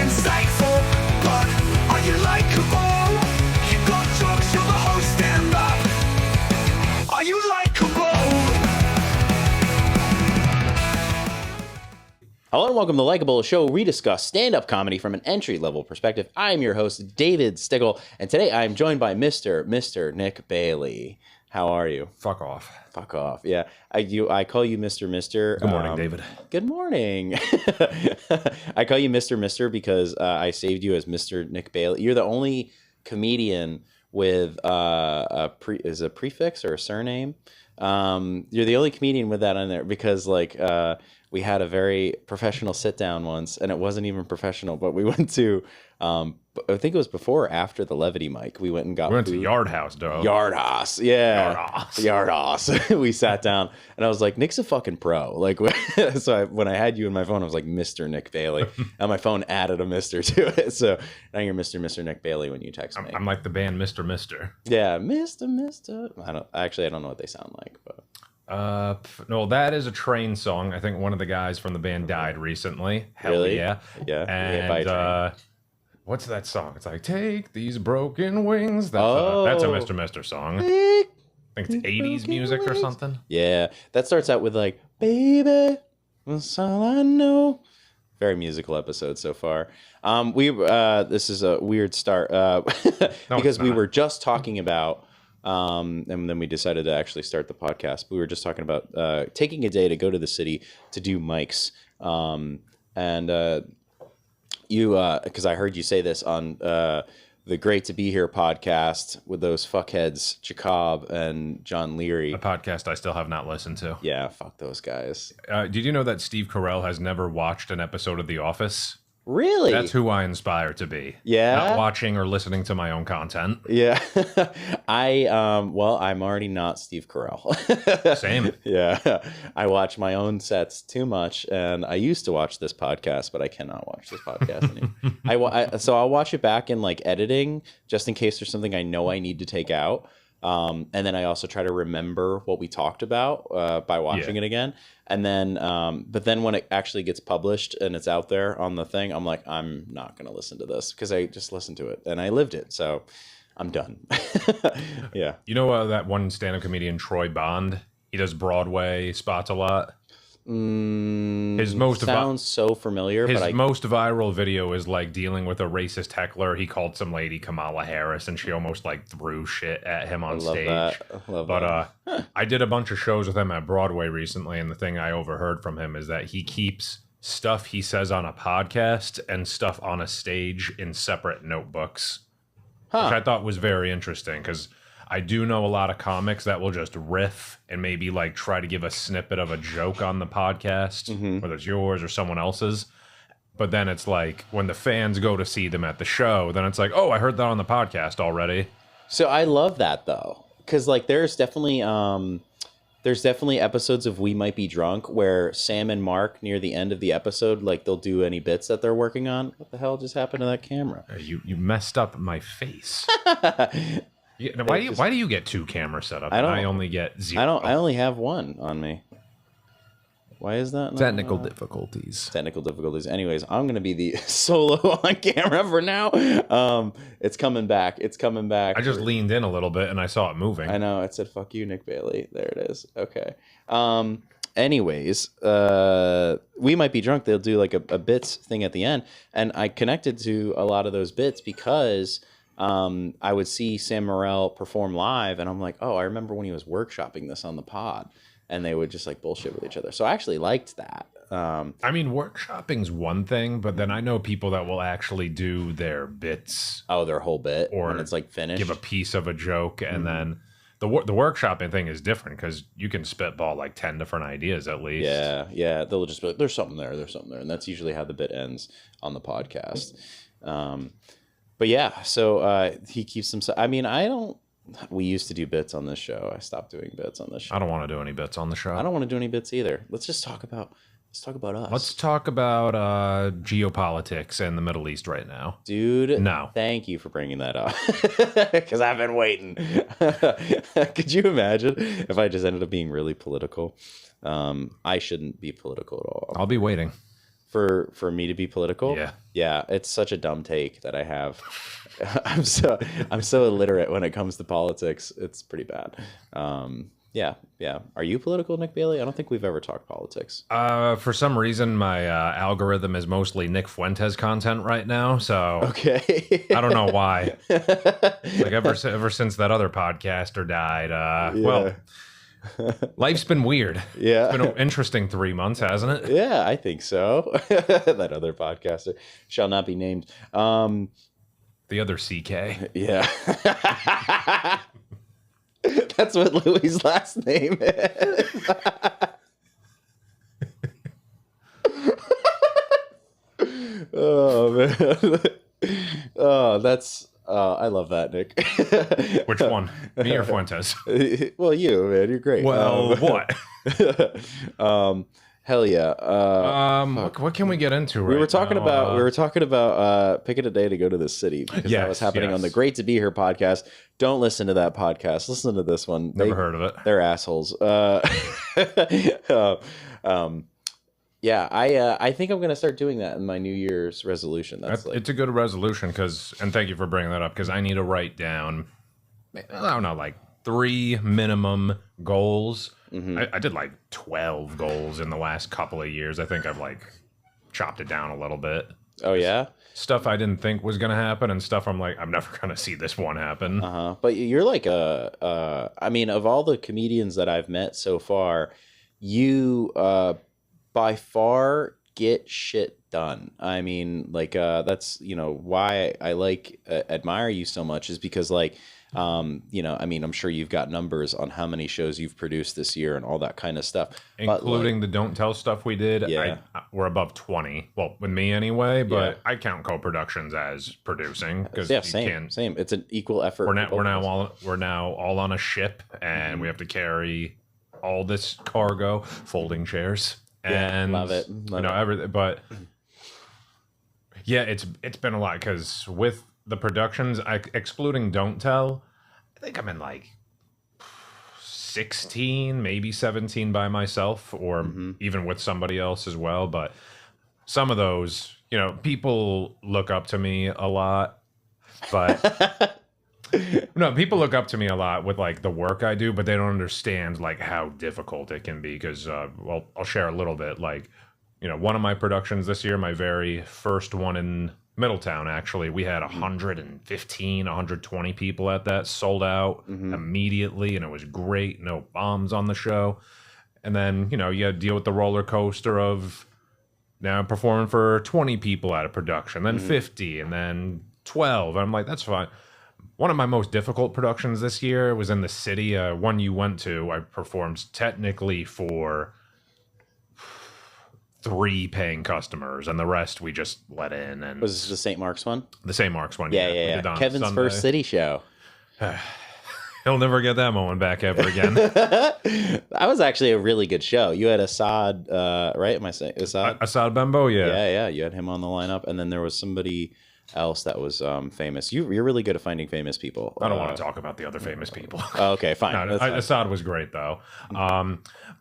insightful, but are you likable? You got jokes, you're the host, stand up. Are you likable? Hello and welcome to Likeable, a show where we discuss stand-up comedy from an entry-level perspective. I'm your host, David Stickle, and today I'm joined by Mr. Nick Bailey. How are you? Fuck off. Fuck off. Yeah, I call you Mr. Good morning, David. Good morning. I call you Mr. because I saved you as Mr. Nick Bailey. You're the only comedian with a prefix or a surname. You're the only comedian with that on there because we had a very professional sit down once, and it wasn't even professional, but we went to, I think it was before or after the Levity mic. We went and got We went food. to Yard House, dog. Yard House, yeah. Yard House. We sat down, and I was like, Nick's a fucking pro. Like, so when I had you in my phone, I was like, Mr. Nick Bailey. And my phone added a Mr. to it. So now you're Mr. Nick Bailey when you text me. I'm like the band Mr. Yeah, Mr. I don't know what they sound like, but. No, that is a Train song. I think one of the guys from the band died recently. Hell Really? yeah. Yeah. And what's that song? It's like, take these broken wings. That's a Mr. song. I think it's 80s music or something. Yeah, that starts out with like, baby, that's all I know. Very musical episode so far. This is a weird start because we were just talking about, and then we decided to actually start the podcast. We were just talking about taking a day to go to the city to do mics, and you, because I heard you say this on the Great to Be Here podcast with those fuckheads, Jacob and John Leary. A podcast I still have not listened to. Yeah, fuck those guys. Did you know that Steve Carell has never watched an episode of The Office? Really? That's who I aspire to be. Yeah? Not watching or listening to my own content. Yeah. I'm already not Steve Carell. Same. Yeah. I watch my own sets too much, and I used to watch this podcast, but I cannot watch this podcast anymore. So I'll watch it back in like editing, just in case there's something I know I need to take out. And then I also try to remember what we talked about by watching it again. And then, but then when it actually gets published and it's out there on the thing, I'm like, I'm not going to listen to this because I just listened to it and I lived it. So I'm done. Yeah. You know that one stand-up comedian, Troy Bond? He does Broadway spots a lot. His most sounds so familiar. His most viral video is like dealing with a racist heckler. He called some lady Kamala Harris, and she almost like threw shit at him on stage. I did a bunch of shows with him at Broadway recently, and the thing I overheard from him is that he keeps stuff he says on a podcast and stuff on a stage in separate notebooks, which I thought was very interesting because I do know a lot of comics that will just riff and maybe like try to give a snippet of a joke on the podcast, whether it's yours or someone else's. But then it's like when the fans go to see them at the show, then it's like, oh, I heard that on the podcast already. So I love that though, because like there's definitely episodes of We Might Be Drunk where Sam and Mark near the end of the episode, like they'll do any bits that they're working on. What the hell just happened to that camera? You messed up my face. Yeah, why do you get two cameras set up? I only get zero. I only have one on me. Why is that? Technical difficulties. Technical difficulties. Anyways, I'm gonna be the solo on camera for now. It's coming back. I just leaned in a little bit and I saw it moving. I know. It said "fuck you, Nick Bailey." There it is. Okay. Anyways, We Might Be Drunk. They'll do like a bits thing at the end, and I connected to a lot of those bits because I would see Sam Morril perform live, and I'm like, oh, I remember when he was workshopping this on the pod, and they would just like bullshit with each other. So I actually liked that. I mean, workshopping's one thing, but then I know people that will actually do their bits. Oh, their whole bit, or when it's like finished. Give a piece of a joke, and then the workshopping thing is different because you can spitball like 10 different ideas at least. Yeah. They'll just be like, there's something there, and that's usually how the bit ends on the podcast. But yeah, so he keeps them. I mean, we used to do bits on this show. I stopped doing bits on this show. I don't want to do any bits on the show. I don't want to do any bits either. Let's talk about us. Let's talk about geopolitics and the Middle East right now. Dude, no. Thank you for bringing that up. Because I've been waiting. Could you imagine if I just ended up being really political? I shouldn't be political at all. I'll be waiting. For me to be political? Yeah, it's such a dumb take that I have. I'm so illiterate when it comes to politics. It's pretty bad. Yeah. Are you political, Nick Bailey? I don't think we've ever talked politics. For some reason, my algorithm is mostly Nick Fuentes content right now. So okay, I don't know why. Like ever since that other podcaster died. Well, life's been weird. Yeah, it's been an interesting 3 months, hasn't it? Yeah, I think so. That other podcaster shall not be named. The other CK. Yeah. That's what Louis' last name is. Oh man. Oh, that's I love that, Nick. Which one? Me or Fuentes? Well, you, man, you're great. Well, what? Hell yeah. What can we get into right we were talking now? about picking a day to go to the city because that was happening on the Great to Be Here podcast. Don't listen to that podcast. Listen to this one. Never heard of it. They're assholes. Yeah, I think I'm going to start doing that in my New Year's resolution. It's a good resolution and thank you for bringing that up because I need to write down, I don't know, like 3 minimum goals. Mm-hmm. I did like 12 goals in the last couple of years. I think I've like chopped it down a little bit. Oh yeah, stuff I didn't think was gonna happen, and stuff I'm like, I'm never gonna see this one happen. But you're like I mean, of all the comedians that I've met so far, you by far get shit done. I mean, like that's why I admire you so much is because like. I mean, I'm sure you've got numbers on how many shows you've produced this year and all that kind of stuff, including the Don't Tell stuff we did. Yeah, we're above 20. Well, with me anyway, but I count co-productions as producing because same. It's an equal effort. We're now all on a ship, and we have to carry all this cargo, folding chairs, and love it. Everything. But yeah, it's been a lot because with the productions, excluding Don't Tell, I think I'm in like 16, maybe 17 by myself, or even with somebody else as well. But some of those, people look up to me a lot. But no, people look up to me a lot with like the work I do, but they don't understand like how difficult it can be. Because, well, I'll share a little bit. Like, one of my productions this year, my very first one in Middletown, actually, we had 115, 120 people at that, sold out immediately, and it was great. No bombs on the show. And then, you had to deal with the roller coaster of now performing for 20 people at a production, then 50, and then 12. And I'm like, that's fine. One of my most difficult productions this year was in the city. One you went to, I performed technically for 3 paying customers, and the rest we just let in. And was this the St. Mark's one? The St. Mark's one, yeah. Kevin's Sunday. First city show. He'll never get that moment back ever again. That was actually a really good show. You had Assad, right? Am I saying Assad? Assad Bembo, yeah. Yeah. You had him on the lineup, and then there was somebody else that was famous. You're really good at finding famous people. I don't want to talk about the other famous people. Oh, okay, fine. Fine. Assad was great though.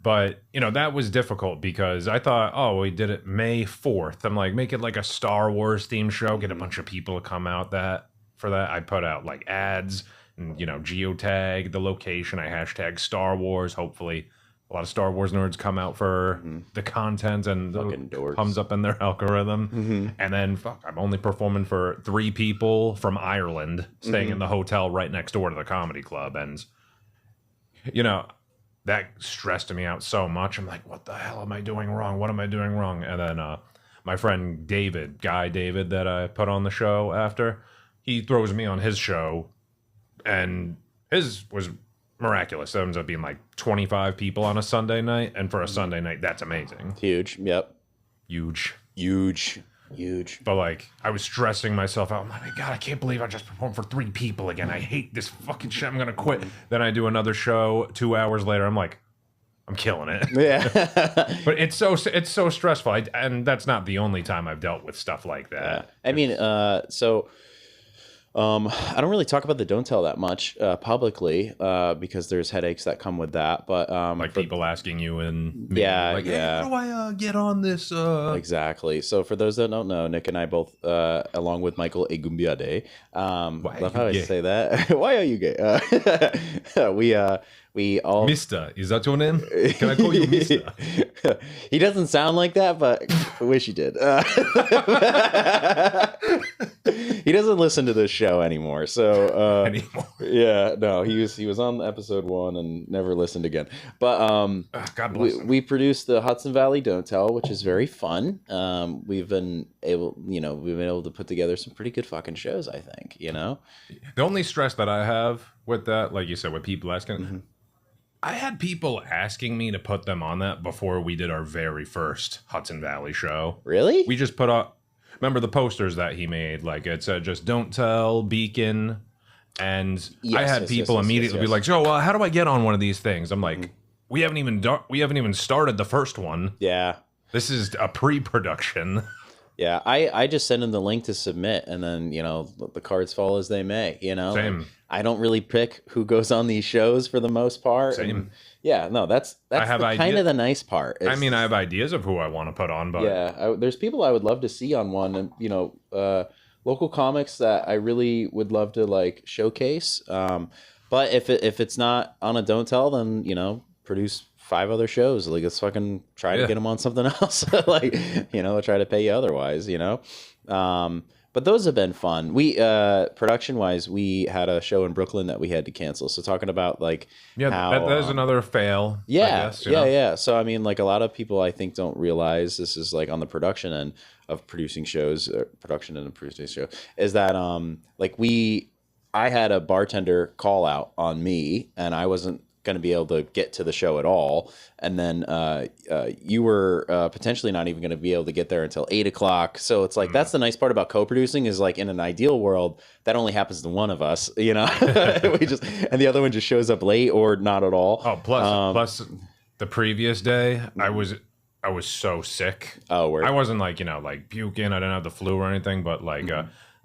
But that was difficult because I thought, we did it May 4th. I'm like, make it like a Star Wars themed show, get a bunch of people to come out for that. I put out like ads and geotag the location. I hashtag Star Wars. Hopefully a lot of Star Wars nerds come out for the content and comes up in their algorithm. And then I'm only performing for 3 people from Ireland staying in the hotel right next door to the comedy club. And, that stressed me out so much. I'm like, what the hell am I doing wrong? What am I doing wrong? And then my friend Guy David, that I put on the show after, he throws me on his show, and his was miraculous. It ends up being like 25 people on a Sunday night, and for a Sunday night, that's amazing. Huge. Yep. Huge. But like, I was stressing myself out. I'm like, God, I can't believe I just performed for 3 people again. I hate this fucking shit. I'm gonna quit. Then I do another show 2 hours later. I'm like, I'm killing it. Yeah. But it's so stressful. And that's not the only time I've dealt with stuff like that. Yeah. I mean, so I don't really talk about the don't tell that much publicly because there's headaches that come with that. But like people asking you and me, yeah, like, hey, how do I get on this? Exactly. So for those that don't know, Nick and I both, along with Michael Egumbiade, love how I say that. Why are you gay? We all Mister, is that your name? Can I call you Mister? He doesn't sound like that, but I wish he did. He doesn't listen to this show anymore. So yeah, no, he was on episode 1 and never listened again. But God bless him. we produced the Hudson Valley Don't Tell, which is very fun. We've been able to put together some pretty good fucking shows, I think, The only stress that I have with that, like you said, with people asking, I had people asking me to put them on that before we did our very first Hudson Valley show. Really? We just put up, remember the posters that he made? Like it said just Don't Tell, Beacon. And I had people immediately be like, Joe, well, how do I get on one of these things? I'm like, we haven't even started the first one. Yeah. This is a pre-production. Yeah, I just send him the link to submit, and then the cards fall as they may. Same. I don't really pick who goes on these shows for the most part. Same. And yeah, no, that's kind of the nice part. I mean, I have ideas of who I want to put on, but yeah, there's people I would love to see on one, and local comics that I really would love to like showcase. But if it's not on a Don't Tell, then produce 5 other shows. Like, let's fucking try to get them on something else. Like, try to pay you otherwise. But those have been fun. We production wise, we had a show in Brooklyn that we had to cancel. So talking about like how that is another fail. Yeah, I guess, yeah. So I mean, like a lot of people I think don't realize this is like on the production end of producing shows, production and producing show is that I had a bartender call out on me, and I wasn't going to be able to get to the show at all, and then you were potentially not even going to be able to get there until 8:00. So it's like that's the nice part about co-producing is like in an ideal world that only happens to one of us, we just and the other one just shows up late or not at all. Oh, plus the previous day I was so sick. Oh, word. I wasn't like like puking. I didn't have the flu or anything, but like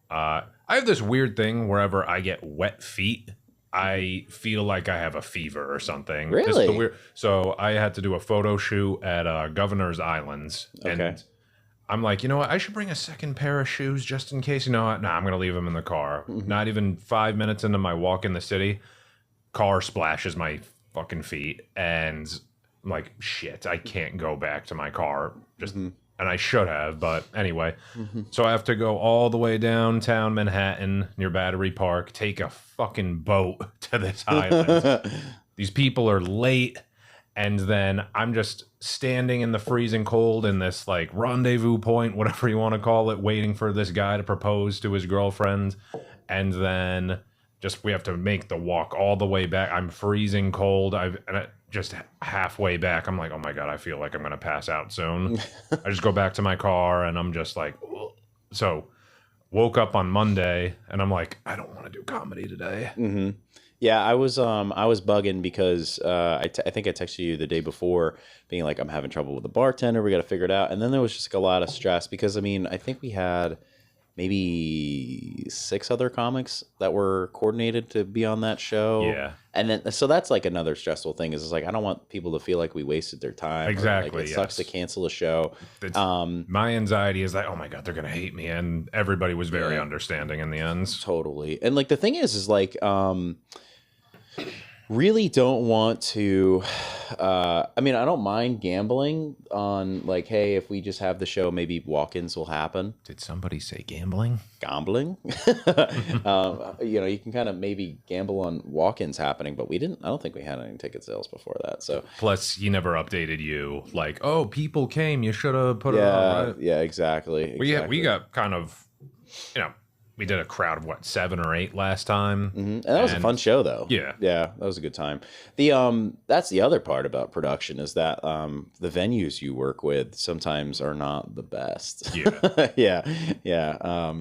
I have this weird thing wherever I get wet feet, I feel like I have a fever or something. Really? So I had to do a photo shoot at Governor's Islands. Okay. And I'm like, what? I should bring a second pair of shoes just in case. Nah, I'm going to leave them in the car. Not even 5 minutes into my walk in the city, car splashes my fucking feet. And I'm like, shit, I can't go back to my car. And I should have, but anyway. So I have to go all the way downtown Manhattan near Battery Park, take a fucking boat to this island. These people are late, and then I'm just standing in the freezing cold in this like rendezvous point, whatever you want to call it, waiting for this guy to propose to his girlfriend. And then we have to make the walk all the way back. I'm freezing cold. Just halfway back, I'm like, oh my God, I feel like I'm going to pass out soon. I just go back to my car and I'm just like, ugh. So woke up on Monday and I'm like, I don't want to do comedy today. Yeah, I was bugging because I think I texted you the day before being like, I'm having trouble with the bartender. We got to figure it out. And then there was just like a lot of stress because, I mean, I think we had maybe 6 other comics that were coordinated to be on that show. Yeah. And then, so that's like another stressful thing is it's like, I don't want people to feel like we wasted their time. Exactly. Like it sucks to cancel a show. My anxiety is like, oh my God, they're going to hate me. And everybody was very understanding in the end. Totally. And like, the thing is like, really don't want to I mean, I don't mind gambling on like, hey, if we just have the show, maybe walk-ins will happen. Did somebody say gambling? Gambling? You can kind of maybe gamble on walk-ins happening, but I don't think we had any ticket sales before that. So plus he never updated you like, oh, people came, you should have put it on, right? Yeah, exactly. We got kind of, we did a crowd of 7 or 8 last time, and that was a fun show though. Yeah, that was a good time. That's the other part about production is that the venues you work with sometimes are not the best.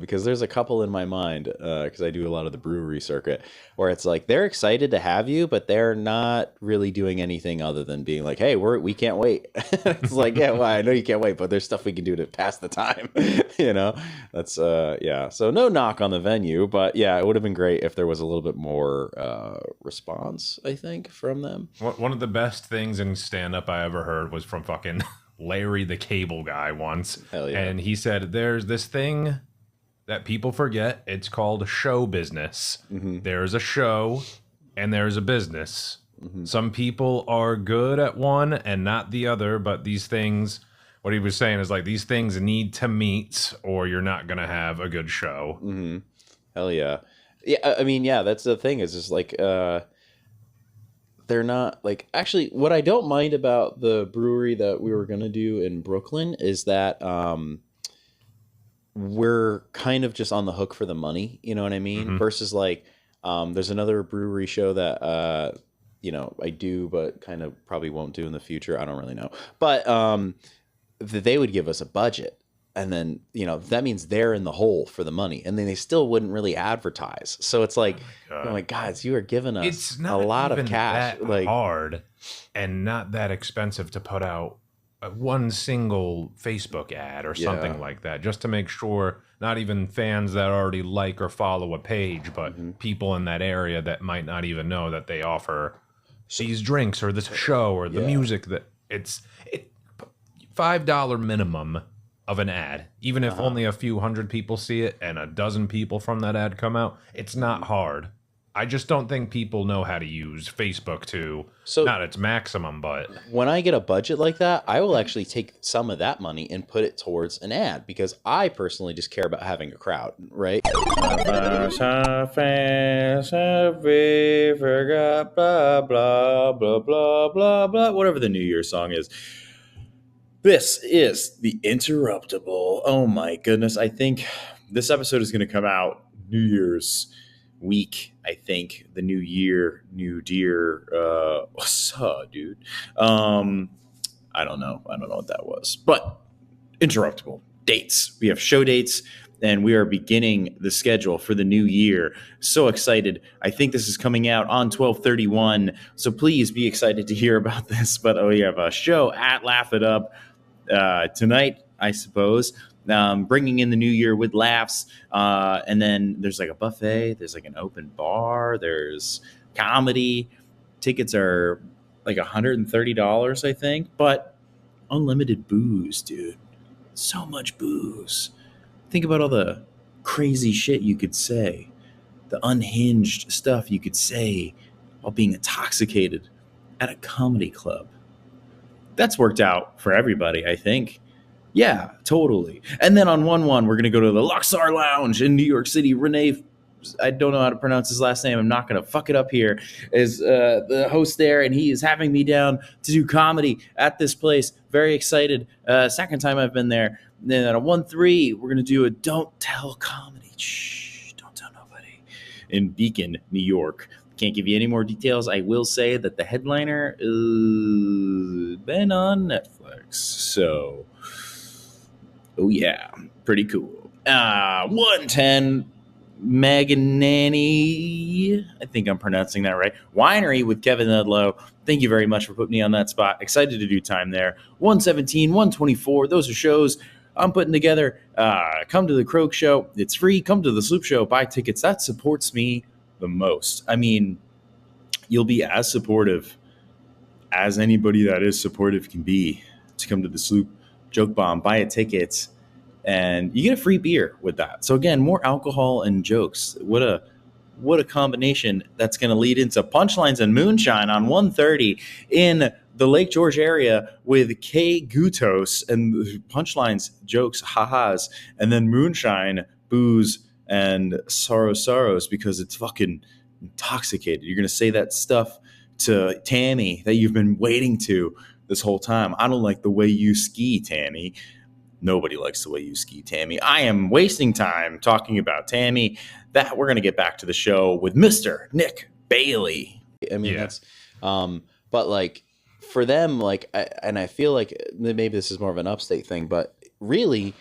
Because there's a couple in my mind because I do a lot of the brewery circuit where it's like they're excited to have you, but they're not really doing anything other than being like, hey, we can't wait. It's like, yeah, well, I know you can't wait, but there's stuff we can do to pass the time. That's so no knock on the venue, but yeah, it would have been great if there was a little bit more response, I think, from them. One of the best things in stand-up I ever heard was from fucking Larry the Cable Guy once. Hell yeah. And he said, there's this thing that people forget. It's called show business. There's a show and there's a business. Some people are good at one and not the other, but these things, what he was saying is like, these things need to meet or you're not going to have a good show. Hell yeah. Yeah, I mean, yeah, that's the thing is just like, they're not like, actually, what I don't mind about the brewery that we were going to do in Brooklyn is that we're kind of just on the hook for the money, you know what I mean? Versus like, there's another brewery show that, I do, but kind of probably won't do in the future. I don't really know. But they would give us a budget. And then, that means they're in the hole for the money. And then they still wouldn't really advertise. So it's like, oh my guys, you are giving us a lot of cash. That like hard and not that expensive to put out one single Facebook ad or something like that, just to make sure not even fans that already like or follow a page, but people in that area that might not even know that they offer these drinks or this show or the music that it's $5 minimum of an ad, even if only a few hundred people see it and a dozen people from that ad come out, it's not hard. I just don't think people know how to use Facebook to not its maximum, but when I get a budget like that, I will actually take some of that money and put it towards an ad because I personally just care about having a crowd, right? Blah, blah, blah, blah, blah, blah, whatever the New Year's song is. This is the Interruptible. Oh my goodness. I think this episode is going to come out New Year's week. I think the new year, new deer. What's up, dude? I don't know what that was, but Interruptible dates. We have show dates and we are beginning the schedule for the new year. So excited. I think this is coming out on 12/31. So please be excited to hear about this. But we have a show at Laugh It Up tonight, I suppose. Bringing in the new year with laughs. And then there's like a buffet. There's like an open bar. There's comedy. Tickets are like $130, I think. But unlimited booze, dude. So much booze. Think about all the crazy shit you could say. The unhinged stuff you could say while being intoxicated at a comedy club. That's worked out for everybody, I think. Yeah, totally. And then on 1/1, we're going to go to the Luxor Lounge in New York City. Renee, I don't know how to pronounce his last name. I'm not going to fuck it up here, is the host there, and he is having me down to do comedy at this place. Very excited. Second time I've been there. Then at a 1/3, we're going to do a Don't Tell comedy. Shh, don't tell nobody. In Beacon, New York. Can't give you any more details. I will say that the headliner has been on Netflix. So, oh yeah, pretty cool. 110 Maganani. I think I'm pronouncing that right. Winery with Kevin Edlow. Thank you very much for putting me on that spot. Excited to do time there. 117, 124. Those are shows I'm putting together. Come to the Croak Show. It's free. Come to the Sloop Show. Buy tickets. That supports me the most. I mean, you'll be as supportive as anybody that is supportive can be to come to the Sloop Joke Bomb, buy a ticket, and you get a free beer with that. So again, more alcohol and jokes. What a combination that's going to lead into Punchlines and Moonshine on 1:30 in the Lake George area with Kay Gutos, and Punchlines, jokes, ha-has, and then Moonshine, booze, and sorrows because it's fucking intoxicated. You're going to say that stuff to Tammy that you've been waiting to this whole time. I don't like the way you ski, Tammy. Nobody likes the way you ski, Tammy. I am wasting time talking about Tammy. That we're going to get back to the show with Mr. Nick Bailey. I mean, that's, but like for them, like, I feel like maybe this is more of an upstate thing, but really,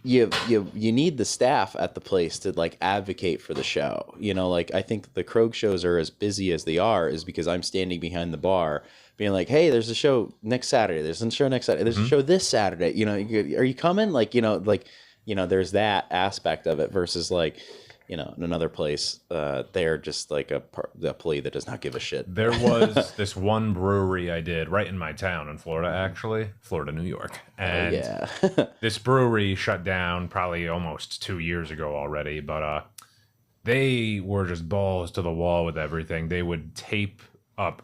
you need the staff at the place to like advocate for the show. Like I think the Krog shows are as busy as they are is because I'm standing behind the bar being like, hey, there's a show next Saturday. There's a show next Saturday. There's a show this Saturday. Are you coming? Like, like there's that aspect of it versus like, in another place, they're just like a plea that does not give a shit. There was this one brewery I did right in my town in Florida, actually, Florida, New York. And this brewery shut down probably almost 2 years ago already, but they were just balls to the wall with everything. They would tape up,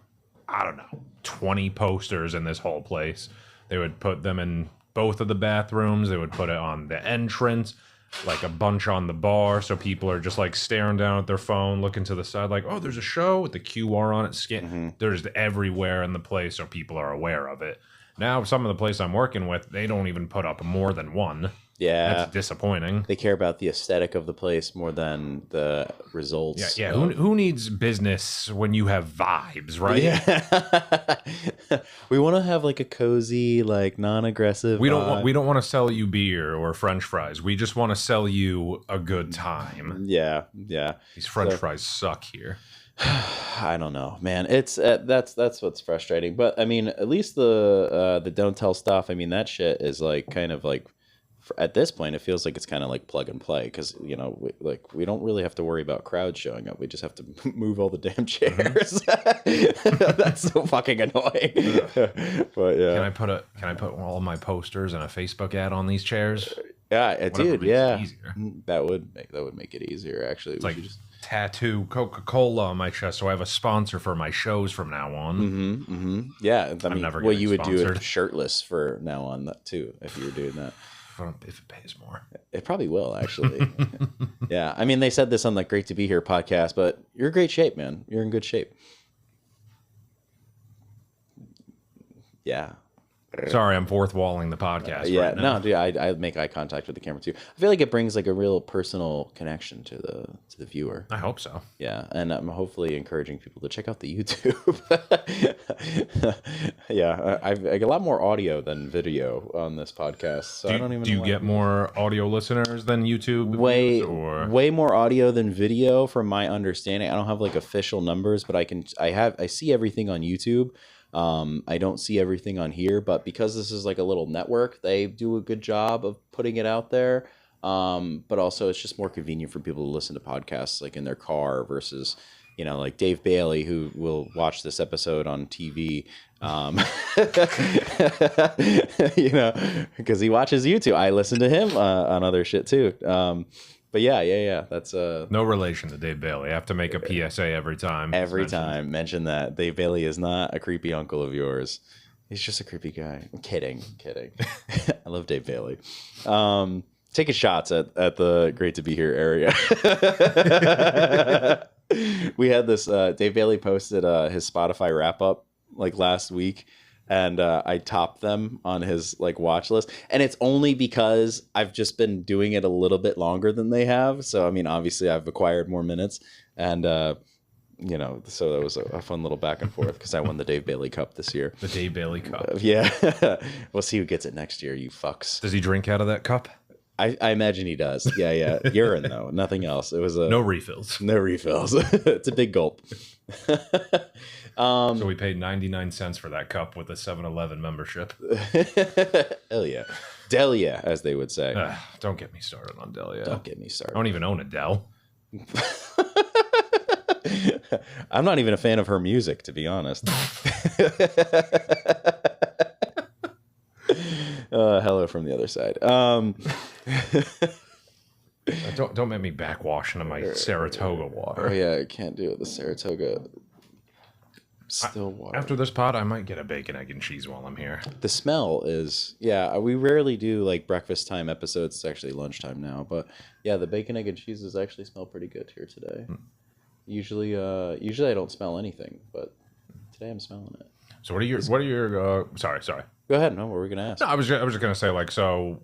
I don't know, 20 posters in this whole place. They would put them in both of the bathrooms. They would put it on the entrance, like a bunch on the bar, so people are just like staring down at their phone, looking to the side, like, oh, there's a show with the QR on it. There's everywhere in the place, so people are aware of it. Now, some of the place I'm working with, they don't even put up more than one. Yeah, that's disappointing. They care about the aesthetic of the place more than the results. Yeah. Who needs business when you have vibes, right? Yeah. We want to have like a cozy, like non-aggressive. We don't want to sell you beer or French fries. We just want to sell you a good time. Yeah. These French fries suck here. I don't know, man. It's that's what's frustrating. But I mean, at least the don't tell stuff. I mean, that shit is like kind of like. At this point, it feels like it's kind of like plug and play because we don't really have to worry about crowds showing up. We just have to move all the damn chairs. That's so fucking annoying. But yeah, can I put all my posters and a Facebook ad on these chairs? Yeah, dude. Yeah, that would make it easier. Actually, it's like just tattoo Coca-Cola on my chest, so I have a sponsor for my shows from now on. Yeah, I mean, never you would sponsored. do it shirtless for now on that too if you were doing that. If it pays more, it probably will actually. Yeah, I mean, they said this on the Great to Be Here podcast, but you're in great shape, man. You're in good shape. Yeah. Sorry, I'm fourth walling the podcast. Yeah, right now. no, dude, I make eye contact with the camera too. I feel like it brings like a real personal connection to the viewer. I hope so. Yeah, and I'm hopefully encouraging people to check out the YouTube. Yeah, I get a lot more audio than video on this podcast, so I don't even. Do you get more audio listeners than YouTube? Way more audio than video, from my understanding. I don't have like official numbers, but I see everything on YouTube. I don't see everything on here, but because this is like a little network, they do a good job of putting it out there. But also it's just more convenient for people to listen to podcasts like in their car versus, like Dave Bailey, who will watch this episode on TV, because he watches YouTube. I listen to him on other shit too. But yeah. That's no relation to Dave Bailey. I have to make a PSA every time. Mention that Dave Bailey is not a creepy uncle of yours. He's just a creepy guy. I'm kidding. I love Dave Bailey. Taking shots at the Great to Be Here area. We had this. Dave Bailey posted his Spotify wrap up like last week. And I topped them on his like watch list, and it's only because I've just been doing it a little bit longer than they have. So I mean, obviously, I've acquired more minutes, and so that was a fun little back and forth because I won the Dave Bailey Cup this year. The Dave Bailey Cup. Yeah, we'll see who gets it next year. You fucks. Does he drink out of that cup? I imagine he does. Yeah. Urine though, nothing else. It was no refills. No refills. It's a big gulp. So we paid 99 cents for that cup with a 7-Eleven membership. Hell yeah. Delia, as they would say. Don't get me started on Delia. Don't get me started. I don't even own a Dell. I'm not even a fan of her music, to be honest. Hello from the other side. Don't make me backwash into my Saratoga water. Oh yeah, I can't do it. The Saratoga still water. After this pod, I might get a bacon, egg, and cheese while I'm here. The smell is, we rarely do like breakfast time episodes. It's actually lunchtime now, but yeah, the bacon, egg, and cheeses actually smell pretty good here today. Usually I don't smell anything, but today I'm smelling it. So what are your sorry. Go ahead. No, what were we gonna ask? No, I was just gonna say, like, so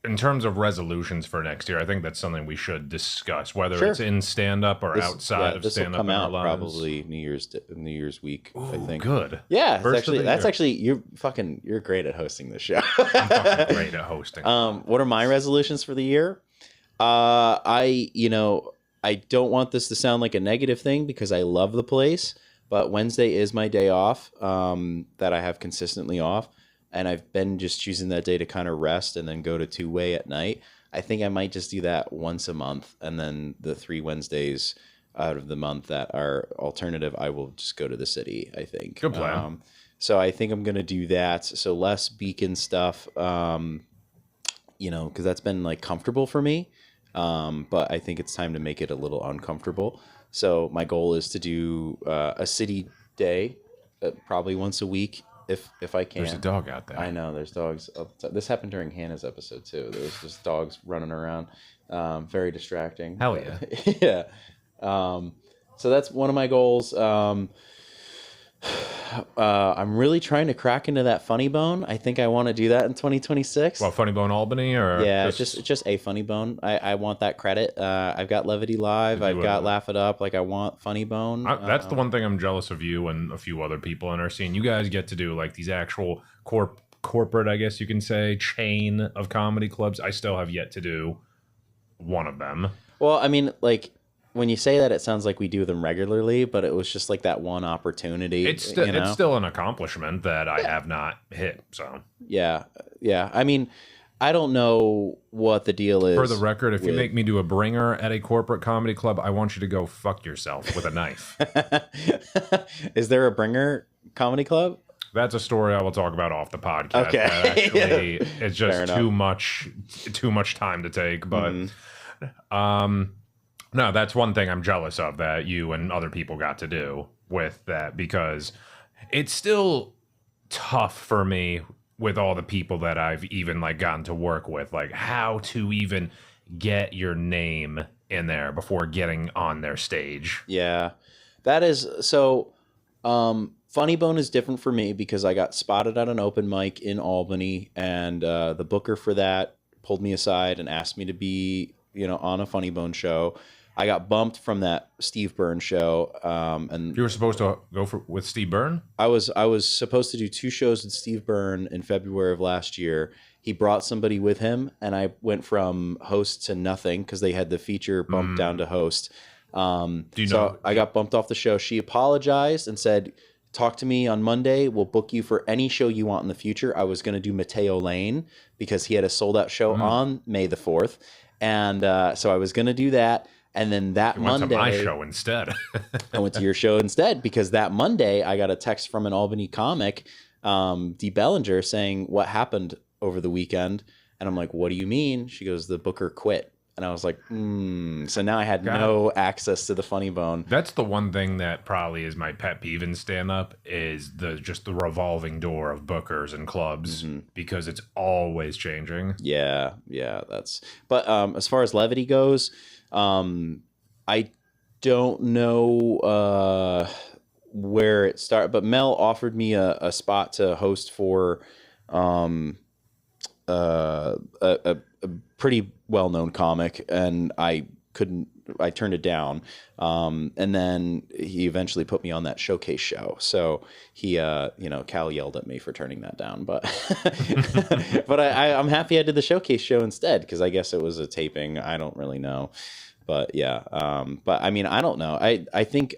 in terms of resolutions for next year, I think that's something we should discuss, whether it's in stand-up or outside of stand-up. This will come out probably New Year's week. Ooh, I think. Good. Yeah, you're great at hosting this show. I'm fucking great at hosting. What are my resolutions for the year? I don't want this to sound like a negative thing because I love the place, but Wednesday is my day off that I have consistently off. And I've been just choosing that day to kind of rest and then go to two-way at night. I think I might just do that once a month, and then the 3 Wednesdays out of the month that are alternative, I will just go to the city, I think. Good plan. So I think I'm going to do that. So less Beacon stuff, you know, because that's been like comfortable for me. But I think it's time to make it a little uncomfortable. So my goal is to do a city day, probably once a week, if I can. There's a dog out there. I know there's dogs. This happened during Hannah's episode too. There was just dogs running around, very distracting. Hell yeah. Yeah. So that's one of my goals. I'm really trying to crack into that Funny Bone. I think I want to do that in 2026. Well, Funny Bone Albany, or yeah, just a Funny Bone. I want that credit. I've got Levity Live. I've got Laugh It Up. Like I want Funny Bone. That's the one thing I'm jealous of you and a few other people in our scene. You guys get to do like these actual corporate, I guess you can say, chain of comedy clubs. I still have yet to do one of them. Well, I mean, like, when you say that, it sounds like we do them regularly, but it was just like that one opportunity. It's still an accomplishment that I have not hit. So yeah. I mean, I don't know what the deal is. For the record, if you make me do a bringer at a corporate comedy club, I want you to go fuck yourself with a knife. Is there a bringer comedy club? That's a story I will talk about off the podcast. Okay. That actually, it's just too much time to take. But no, that's one thing I'm jealous of that you and other people got to do with that, because it's still tough for me with all the people that I've even like gotten to work with, like how to even get your name in there before getting on their stage. Yeah, that is so. Funny Bone is different for me because I got spotted at an open mic in Albany, and the booker for that pulled me aside and asked me to be, on a Funny Bone show. I got bumped from that Steve Byrne show, and you were supposed to go with Steve Byrne. I was supposed to do 2 shows with Steve Byrne in February of last year. He brought somebody with him, and I went from host to nothing because they had the feature bumped down to host. I got bumped off the show. She apologized and said, "Talk to me on Monday. We'll book you for any show you want in the future." I was going to do Mateo Lane because he had a sold out show on May the 4th, and so I was going to do that. And then that Monday, went to my show instead. I went to your show instead because that Monday I got a text from an Albany comic, Dee Bellinger, saying, "What happened over the weekend?" And I'm like, "What do you mean?" She goes, "The booker quit." And I was like, So now I had no access to the Funny Bone. That's the one thing that probably is my pet peeve in stand-up is the revolving door of bookers and clubs, because it's always changing. Yeah, But as far as Levity goes, I don't know where it started, but Mel offered me a spot to host for a pretty well-known comic, and I turned it down. And then he eventually put me on that showcase show. So he, Cal yelled at me for turning that down, but, but I'm happy I did the showcase show instead, because I guess it was a taping. I don't really know, but yeah. But I mean, I don't know. I think,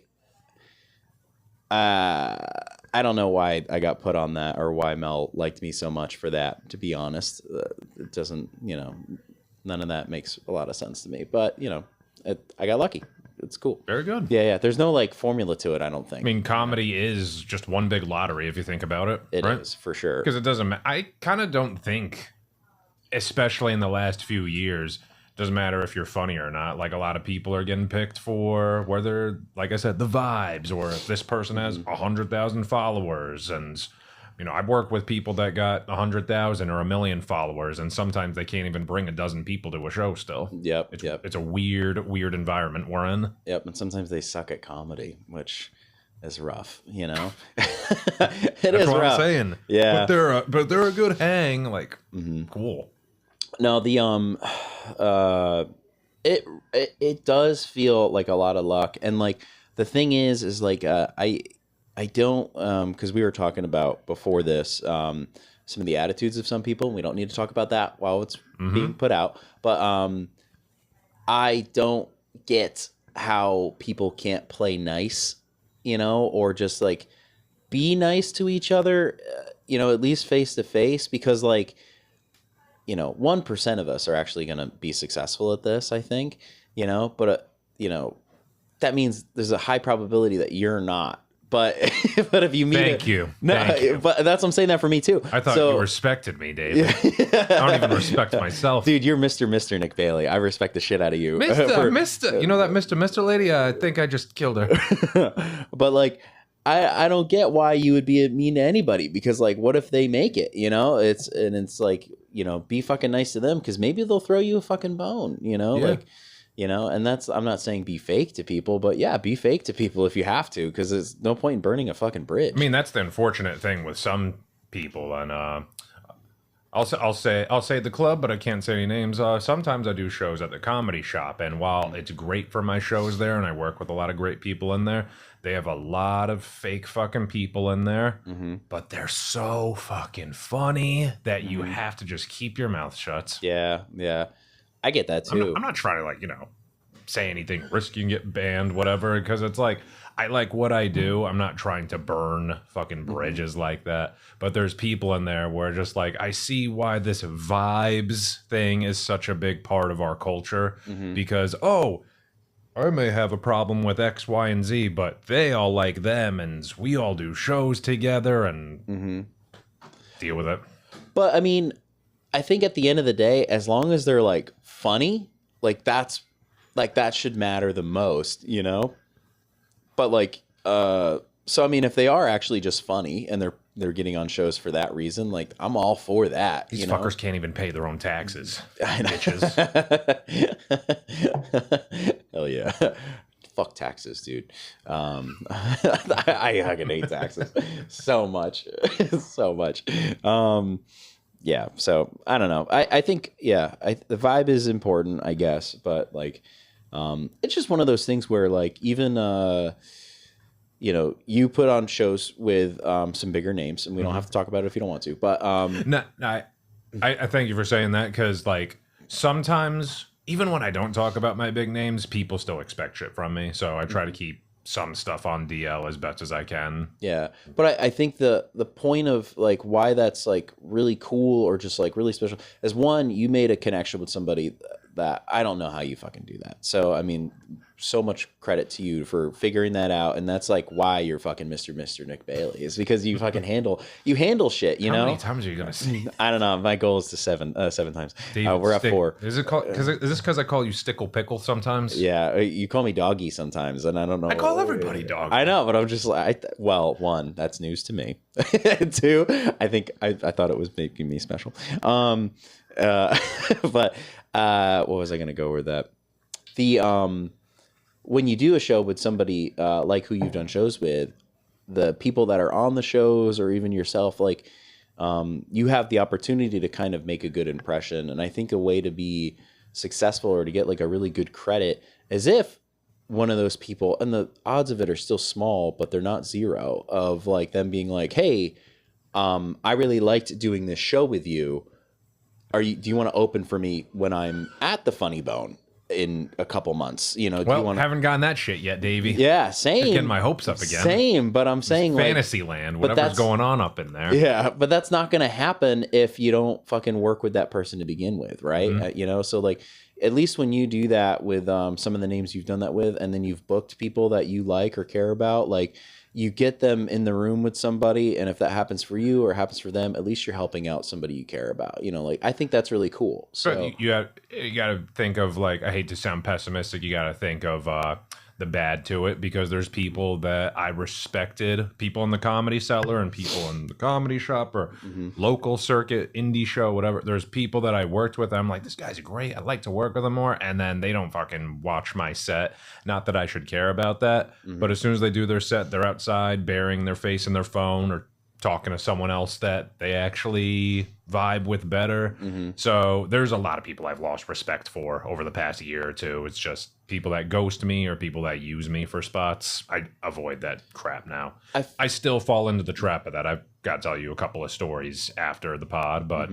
I don't know why I got put on that or why Mel liked me so much for that, to be honest. It doesn't, none of that makes a lot of sense to me, but I got lucky. It's cool. Very good. Yeah. There's no like formula to it, I don't think. I mean, comedy is just one big lottery if you think about it. It is, for sure. Because it doesn't I kind of don't think, especially in the last few years, doesn't matter if you're funny or not. Like, a lot of people are getting picked for whether, like I said, the vibes, or if this person has 100,000 followers. And, I've worked with people that got 100,000 or 1 million followers, and sometimes they can't even bring a dozen people to a show still. Yep. It's a weird environment we're in. Yep. And sometimes they suck at comedy, which is rough, It That's is what rough. I'm saying. Yeah. But they're a good hang. Like, cool. No, the it does feel like a lot of luck, and like the thing is like I don't because we were talking about before this some of the attitudes of some people. We don't need to talk about that while it's being put out, but I don't get how people can't play nice, or just like be nice to each other, at least face to face, because like 1% of us are actually going to be successful at this, I think, but that means there's a high probability that you're not. But if you meet Thank you. but that's what I'm saying that for me too. I thought you respected me, David. I don't even respect myself. Dude, you're Mr. Nick Bailey. I respect the shit out of you. Mr. You know that Mr. lady? I think I just killed her. But like, I don't get why you would be mean to anybody, because like, what if they make it, it's like, be fucking nice to them, because maybe they'll throw you a fucking bone, like, and I'm not saying be fake to people, but yeah, be fake to people if you have to, because there's no point in burning a fucking bridge. I mean, that's the unfortunate thing with some people, and I'll say the club, but I can't say any names. Sometimes I do shows at the comedy shop, and while it's great for my shows there, and I work with a lot of great people in there, they have a lot of fake fucking people in there, but they're so fucking funny that you have to just keep your mouth shut. Yeah. I get that too. I'm not trying to say anything risky and get banned, whatever, because it's like, I like what I do. I'm not trying to burn fucking bridges like that. But there's people in there where just like, I see why this vibes thing is such a big part of our culture, because, I may have a problem with X, Y, and Z, but they all like them, and we all do shows together, and deal with it. But I mean, I think at the end of the day, as long as they're like funny, that should matter the most, But like, so I mean, if they are actually just funny and they're getting on shows for that reason, like, I'm all for that. These fuckers can't even pay their own taxes. Bitches. Hell yeah. Fuck taxes, dude. I fucking hate taxes so much. So much. Yeah, so I don't know. I think, the vibe is important, I guess, but like, it's just one of those things where like, even you put on shows with some bigger names, and we don't have to talk about it if you don't want to. But no, I thank you for saying that, because like, sometimes even when I don't talk about my big names, people still expect shit from me, so I try to keep some stuff on DL as best as I can. Yeah, but I think the point of like why that's like really cool or just like really special is, one, you made a connection with somebody that I don't know how you fucking do that. So I mean, so much credit to you for figuring that out, and that's like why you're fucking Mr. Nick Bailey, is because you fucking handle shit. How many times are you gonna say? I don't know. My goal is to seven times. We're at 4. Is this because I call you Stickle Pickle sometimes? Yeah, you call me Doggy sometimes, and I don't know. I call everybody Doggy. I know, but I'm just like, well, 1, that's news to me. 2, I think I thought it was making me special. But what was I gonna go with that? When you do a show with somebody like who you've done shows with, the people that are on the shows, or even yourself, like, you have the opportunity to kind of make a good impression. And I think a way to be successful or to get like a really good credit is if one of those people, and the odds of it are still small, but they're not zero, of like them being like, hey, I really liked doing this show with you. Do you want to open for me when I'm at the Funny Bone in a couple months? Haven't gotten that shit yet, Davey. Yeah, same. Just getting my hopes up again. Same, but I'm saying like Fantasyland, whatever's going on up in there. Yeah, but that's not going to happen if you don't fucking work with that person to begin with, right? So like, at least when you do that with some of the names you've done that with, and then you've booked people that you like or care about, like, you get them in the room with somebody, and if that happens for you or happens for them, at least you're helping out somebody you care about. Like, I think that's really cool. So but you got to think of, like, I hate to sound pessimistic, you got to think of the bad to it, because there's people that I respected, people in the Comedy Cellar and people in the comedy shop or local circuit, indie show, whatever. There's people that I worked with. I'm like, this guy's great. I'd like to work with him more. And then they don't fucking watch my set. Not that I should care about that. But as soon as they do their set, they're outside burying their face in their phone or talking to someone else that they actually vibe with better. So there's a lot of people I've lost respect for over the past year or two. It's just people that ghost me or people that use me for spots. I avoid that crap now. I still fall into the trap of that. I've got to tell you a couple of stories after the pod, but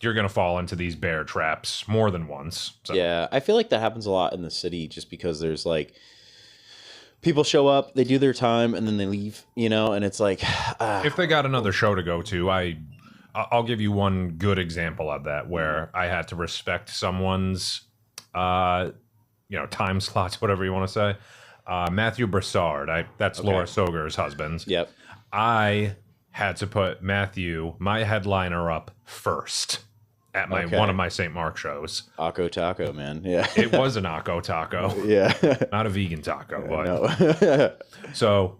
you're going to fall into these bear traps more than once. So. Yeah, I feel like that happens a lot in the city, just because there's like, people show up, they do their time, and then they leave, and it's like... if they got another show to go to, I'll give you one good example of that where I had to respect someone's, time slots, whatever you want to say. Matthew Broussard, that's Laura Soger's husband. Yep. I had to put Matthew, my headliner, up first at one of my St. Mark shows. Akko Taco, man. Yeah. It was an Akko Taco. Yeah. Not a vegan taco, but No. so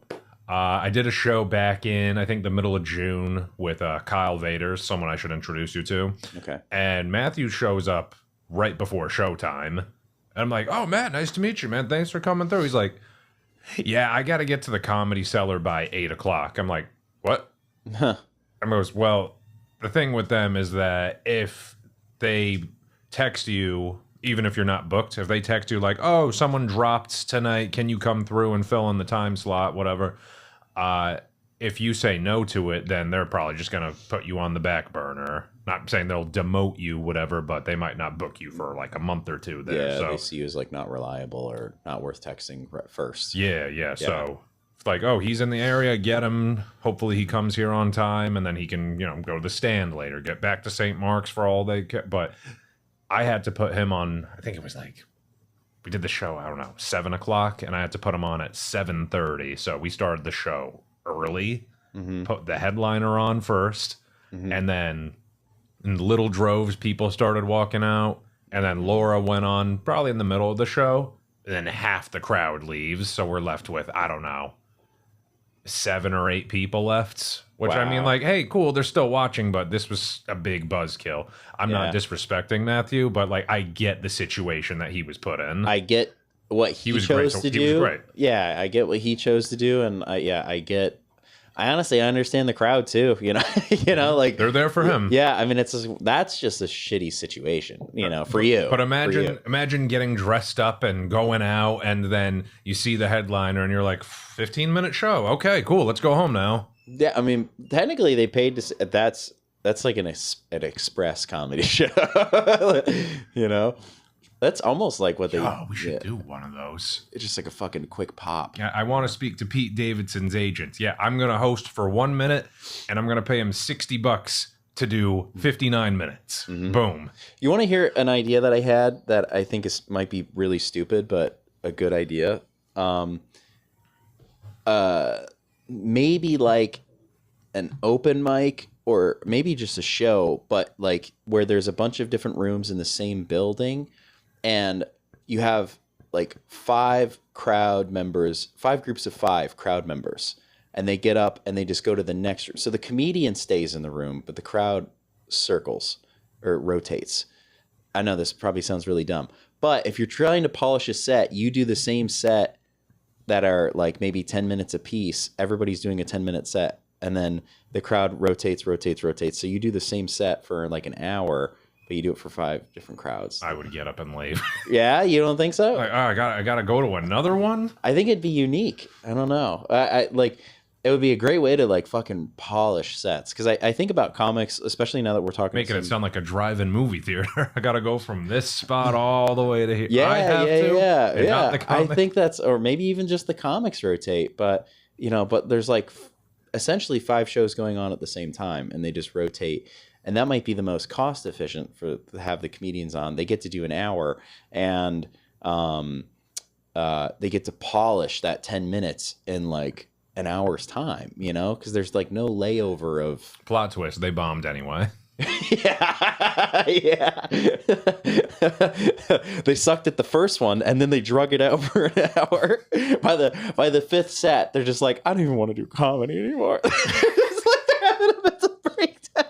I did a show back in, I think, the middle of June with Kyle Vaders, someone I should introduce you to. Okay. And Matthew shows up right before showtime. And I'm like, oh, Matt, nice to meet you, man. Thanks for coming through. He's like, yeah, I got to get to the Comedy Cellar by 8 o'clock. I'm like, what? Huh. I goes, well, the thing with them is that if they text you, even if you're not booked, if they text you like, oh, someone dropped tonight, can you come through and fill in the time slot, whatever. If you say no to it, then they're probably just going to put you on the back burner. Not saying they'll demote you, whatever, but they might not book you for like a month or two there. Yeah, so they see you as like not reliable or not worth texting first. Yeah. So it's like, oh, he's in the area, get him. Hopefully he comes here on time, and then he can, go to the stand later, get back to St. Mark's for all they can. But I had to put him on, I think it was like, we did the show, I don't know, 7 o'clock, and I had to put him on at 7:30. So we started the show early, put the headliner on first, and then in little droves, people started walking out, and then Laura went on probably in the middle of the show, and then half the crowd leaves, so we're left with, I don't know, 7 or 8 people left, which I mean, like, hey, cool, they're still watching, but this was a big buzzkill. I'm not disrespecting Matthew, but like, I get the situation that he was put in. I get what he chose to do. He was great. Yeah, I get what he chose to do, and I honestly understand the crowd too. Like they're there for him. Yeah, I mean, that's just a shitty situation, for you. But imagine getting dressed up and going out, and then you see the headliner, and you're like, 15-minute show. Okay, cool. Let's go home now. Yeah, I mean, technically they paid to. That's like an express comedy show. That's almost like what they. Oh, we should do one of those. It's just like a fucking quick pop. Yeah, I want to speak to Pete Davidson's agent. Yeah, I'm gonna host for 1 minute, and I'm gonna pay him $60 to do 59 minutes. Boom. You want to hear an idea that I had that I think might be really stupid, but a good idea? Maybe like an open mic, or maybe just a show, but like where there's a bunch of different rooms in the same building, and you have like 5 groups of 5 crowd members, and they get up and they just go to the next room. So the comedian stays in the room, but the crowd circles or rotates. I know this probably sounds really dumb, but if you're trying to polish a set, you do the same set that are like maybe 10 minutes a piece. Everybody's doing a 10-minute set, and then the crowd rotates. So you do the same set for like an hour, but you do it for 5 different crowds. I would get up and leave. Yeah, you don't think so? Like, I gotta go to another one. I think it'd be unique. I don't know. I like, it would be a great way to like fucking polish sets, because I think about comics, especially now that we're talking. Making it sound like a drive-in movie theater. I gotta go from this spot all the way to here. Yeah, Yeah. I think that's, or maybe even just the comics rotate, but but there's like essentially 5 shows going on at the same time, and they just rotate. And that might be the most cost efficient to have the comedians on. They get to do an hour, and they get to polish that 10 minutes in like an hour's time, because there's like no layover of plot twist. They bombed anyway. Yeah. They sucked at the first one, and then they drug it out for an hour. By the 5th set, they're just like, I don't even want to do comedy anymore. It's like they're having a mental breakdown.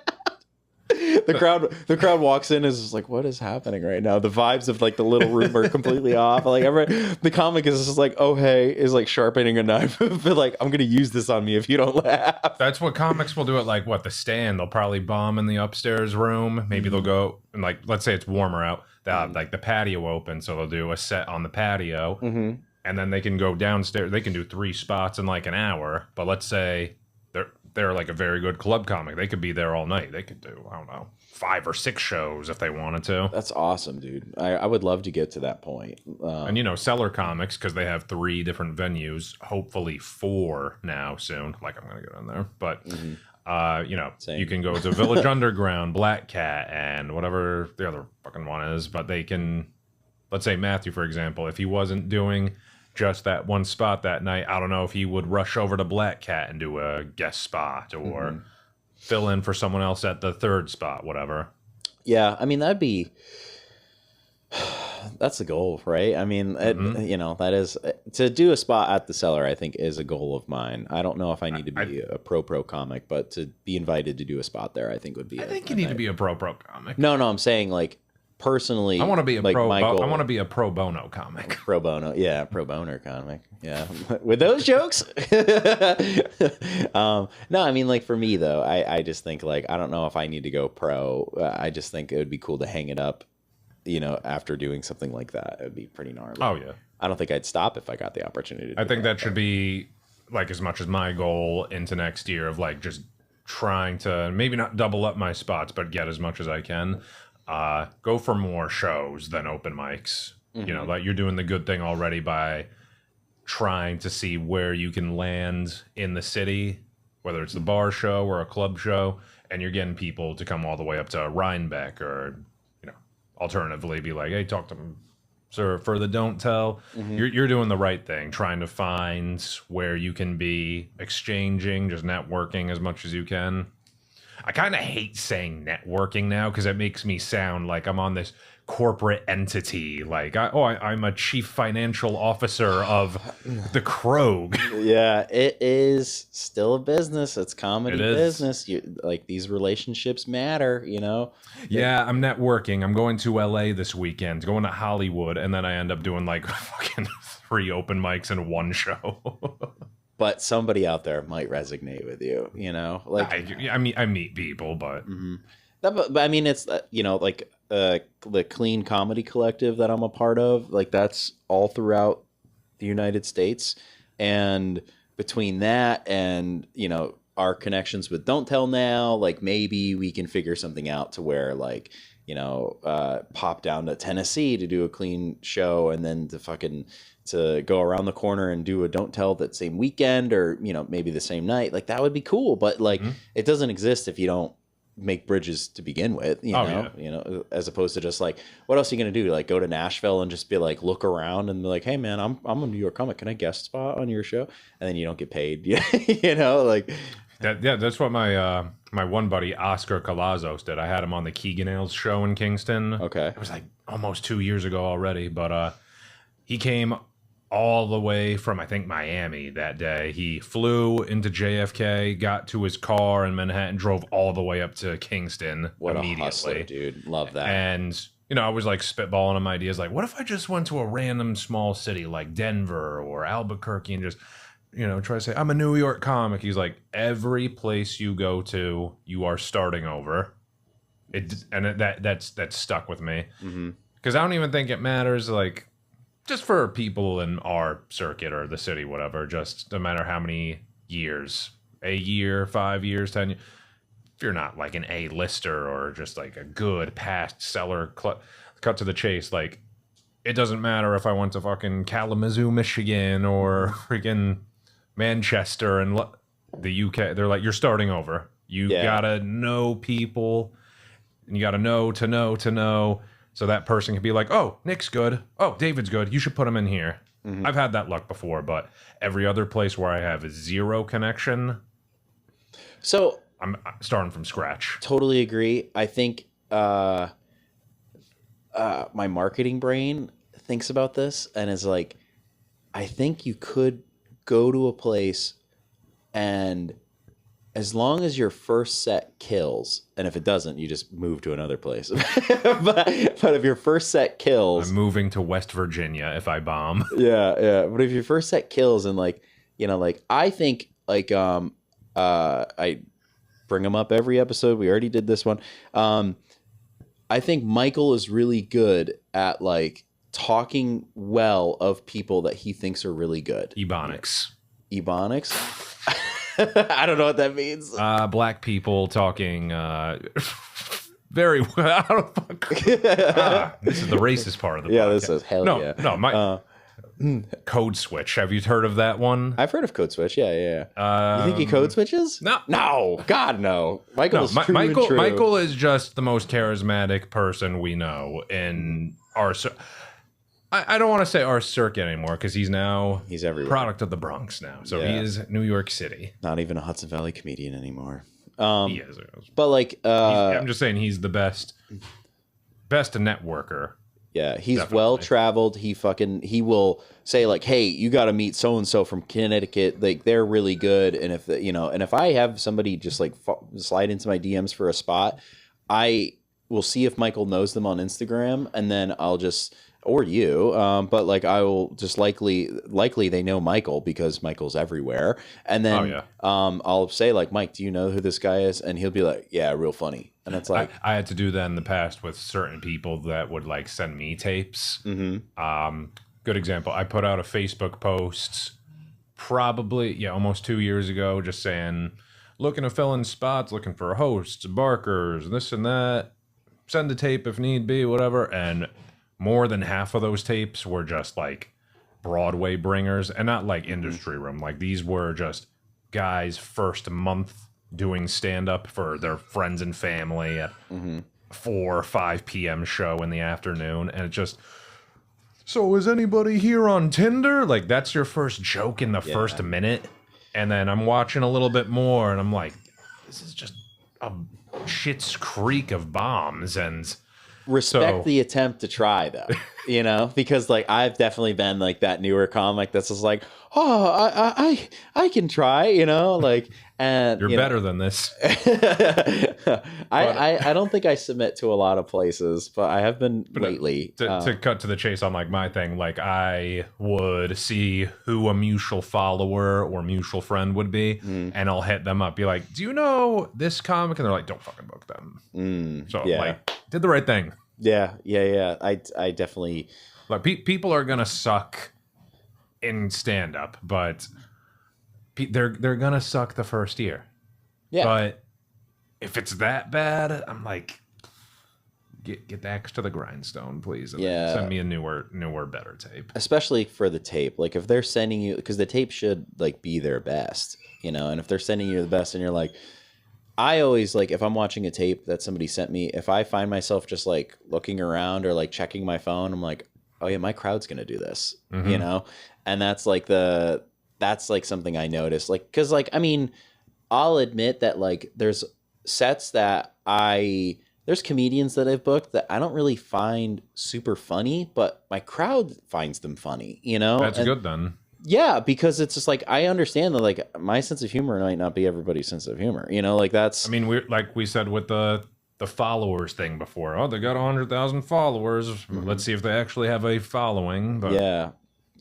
The crowd walks in, is just like, what is happening right now? The vibes of like the little room are completely off. Like the comic is just like, oh hey, is like sharpening a knife. But like, I'm gonna use this on me if you don't laugh. That's what comics will do at like the Stand. They'll probably bomb in the upstairs room. Maybe they'll go and like, let's say it's warmer out. They'll have like the patio open, so they'll do a set on the patio, and then they can go downstairs. They can do 3 spots in like an hour. But let's say they're like a very good club comic. They could be there all night. They could do, I don't know, 5 or 6 shows if they wanted to. That's awesome, dude. I would love to get to that point. And Cellar Comics, because they have 3 different venues, hopefully 4 now soon. Like, I'm gonna get in there, but Same. You can go to Village Underground, Black Cat, and whatever the other fucking one is. But they can, let's say Matthew, for example, if he wasn't doing just that one spot that night, I don't know if he would rush over to Black Cat and do a guest spot or fill in for someone else at the third spot, whatever. Yeah, I mean, that's the goal, right? I mean, that is to do a spot at the Cellar, I think, is a goal of mine. I don't know if I need to be a pro comic, but to be invited to do a spot there, I think would be. I think you need to be a pro comic. No, I'm saying like personally, I want to be I want to be a pro bono comic. Pro bono, yeah, pro boner comic, yeah. With those jokes, no, I mean, like for me though, I just think like I don't know if I need to go pro. I just think it would be cool to hang it up. After doing something like that, it would be pretty gnarly. Oh, yeah. I don't think I'd stop if I got the opportunity to I think that should be, like, as much as my goal into next year of, like, just trying to maybe not double up my spots, but get as much as I can. Go for more shows than open mics. Like you're doing the good thing already by trying to see where you can land in the city, whether it's the bar show or a club show, and you're getting people to come all the way up to Rhinebeck or... Alternatively, be like, hey, talk to them, sir, for the don't tell. You're doing the right thing, trying to find where you can be exchanging, just networking as much as you can. I kind of hate saying networking now because it makes me sound like I'm on this corporate entity. Like, I'm a chief financial officer of the Krog. Yeah, it is still a business. It's comedy business. Like these relationships matter, Yeah, I'm networking. I'm going to LA this weekend, going to Hollywood, and then I end up doing like fucking 3 open mics in one show. But somebody out there might resonate with you, Like I meet people, but but I mean, it's like the Clean Comedy Collective that I'm a part of. Like that's all throughout the United States, and between that and our connections with Don't Tell Now, like maybe we can figure something out to where like pop down to Tennessee to do a clean show, and then to go around the corner and do a Don't Tell that same weekend or, maybe the same night. Like that would be cool. But like, it doesn't exist if you don't make bridges to begin with, as opposed to just like, what else are you going to do? Like go to Nashville and just be like, look around and be like, hey man, I'm a New York comic. Can I guest spot on your show? And then you don't get paid, like that. Yeah. That's what my, my one buddy, Oscar Calazos did. I had him on the Keegan Ailes show in Kingston. Okay. It was like almost 2 years ago already, but, he came all the way from, I think, Miami that day. He flew into JFK, got to his car in Manhattan, drove all the way up to Kingston immediately. A hustler, dude. Love that. And, I was like spitballing him ideas like, what if I just went to a random small city like Denver or Albuquerque and just, try to say, I'm a New York comic. He's like, every place you go to, you are starting over. That's stuck with me. Because I don't even think it matters, like, just for people in our circuit or the city, whatever, just no matter how many years, a year, 5 years, 10 years, if you're not like an A-lister or just like a good past seller, cut to the chase, like it doesn't matter if I went to fucking Kalamazoo, Michigan or freaking Manchester and the UK. They're like, you're starting over. You gotta know people and you gotta know to know. So that person can be like, oh, Nick's good. Oh, David's good. You should put him in here. I've had that luck before, but every other place where I have zero connection, so I'm starting from scratch. Totally agree. I think my marketing brain thinks about this and is like, I think you could go to a place and as long as your first set kills, and if it doesn't, you just move to another place. but if your first set kills... I'm moving to West Virginia if I bomb. Yeah. But if your first set kills and like, I think like, I bring them up every episode. We already did this one. I think Michael is really good at like talking well of people that he thinks are really good. Ebonics. I don't know what that means. Black people talking very well. This is the racist part of the podcast. This is hell yeah. No, Code Switch. Have you heard of that one? I've heard of Code Switch. Yeah. You think he code switches? No. God, no. Michael is just the most charismatic person we know in our. I don't want to say our circuit anymore because he's everywhere. Product of the Bronx now, so he is New York City. Not even a Hudson Valley comedian anymore. He is, but like, I'm just saying he's the best networker. Yeah, he's well traveled. He will say like, "Hey, you got to meet so and so from Connecticut. Like they're really good." And if I have somebody just like slide into my DMs for a spot, I will see if Michael knows them on Instagram, and then I'll just or you, but like I will just likely they know Michael because Michael's everywhere, and then I'll say like, Mike, do you know who this guy is? And he'll be like, yeah, real funny. And it's like I had to do that in the past with certain people that would like send me tapes. Good example. I put out a Facebook post probably almost 2 years ago, just saying looking to fill in spots, looking for hosts, barkers, this and that. Send a tape if need be, whatever. And more than half of those tapes were just like Broadway bringers, and not like industry room. Like these were just guys first month doing stand-up for their friends and family at 4 or 5 p.m. show in the afternoon. And it just, so is anybody here on Tinder? Like that's your first joke in the first minute. And then I'm watching a little bit more and I'm like, this is just a Schitt's Creek of bombs. And respect the attempt to try though, because like I've definitely been like that newer comic that's just like, oh, I can try, like, and you're better than this. I don't think I submit to a lot of places, but I have been lately. To cut to the chase on like my thing, like I would see who a mutual follower or mutual friend would be, and I'll hit them up, be like, do you know this comic? And they're like, don't fucking book them. So like, did the right thing. Yeah. I definitely like people are gonna suck in stand up, but they're gonna suck the first year. Yeah. But if it's that bad, I'm like, get the axe to the grindstone, please. And send me a newer, better tape. Especially for the tape. Like if they're sending you, because the tape should like be their best, and if they're sending you the best and you're like, I always like, if I'm watching a tape that somebody sent me, if I find myself just like looking around or like checking my phone, I'm like, oh yeah, my crowd's going to do this, and that's like something I noticed. Like, cause like, I mean, I'll admit that like there's sets that there's comedians that I've booked that I don't really find super funny, but my crowd finds them funny, That's good then. Yeah, because it's just like I understand that like my sense of humor might not be everybody's sense of humor. Like that's. I mean, we're like we said with the followers thing before. Oh, they got 100,000 followers. Let's see if they actually have a following. But yeah,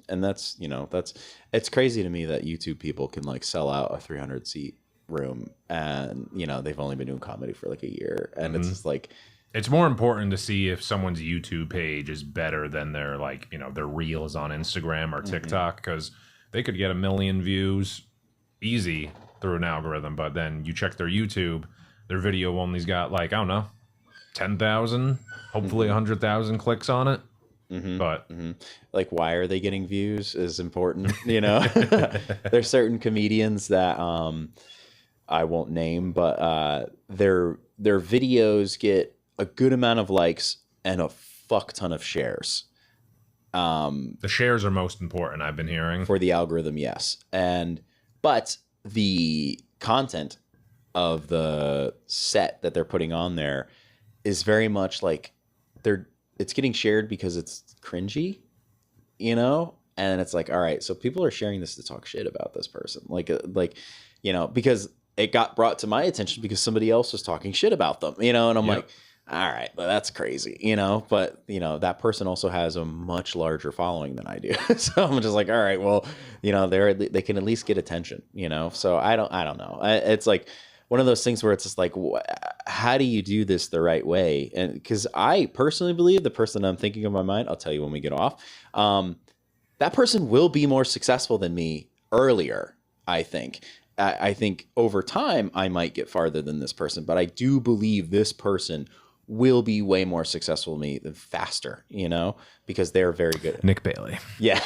and that's it's crazy to me that YouTube people can like sell out a 300-seat room, and they've only been doing comedy for like a year, and it's just like. It's more important to see if someone's YouTube page is better than their like, their reels on Instagram or TikTok, because they could get 1 million views easy through an algorithm. But then you check their YouTube, their video only's got like, I don't know, 10,000, hopefully 100,000 clicks on it. But like, why are they getting views is important. There's certain comedians that I won't name, but their videos get a good amount of likes and a fuck ton of shares. The shares are most important, I've been hearing. For the algorithm, yes. But the content of the set that they're putting on there is very much like it's getting shared because it's cringy, and it's like, all right, so people are sharing this to talk shit about this person. Because it got brought to my attention because somebody else was talking shit about them, and I'm like, all right, well, that's crazy, but that person also has a much larger following than I do. So I'm just like, all right, well, they can at least get attention, so I don't know. It's like one of those things where it's just like, how do you do this the right way? And because I personally believe the person I'm thinking of in my mind, I'll tell you when we get off, that person will be more successful than me earlier, I think. I think over time I might get farther than this person, but I do believe this person will be way more successful than me faster, you know, because they're very good. Nick Bailey. Yeah.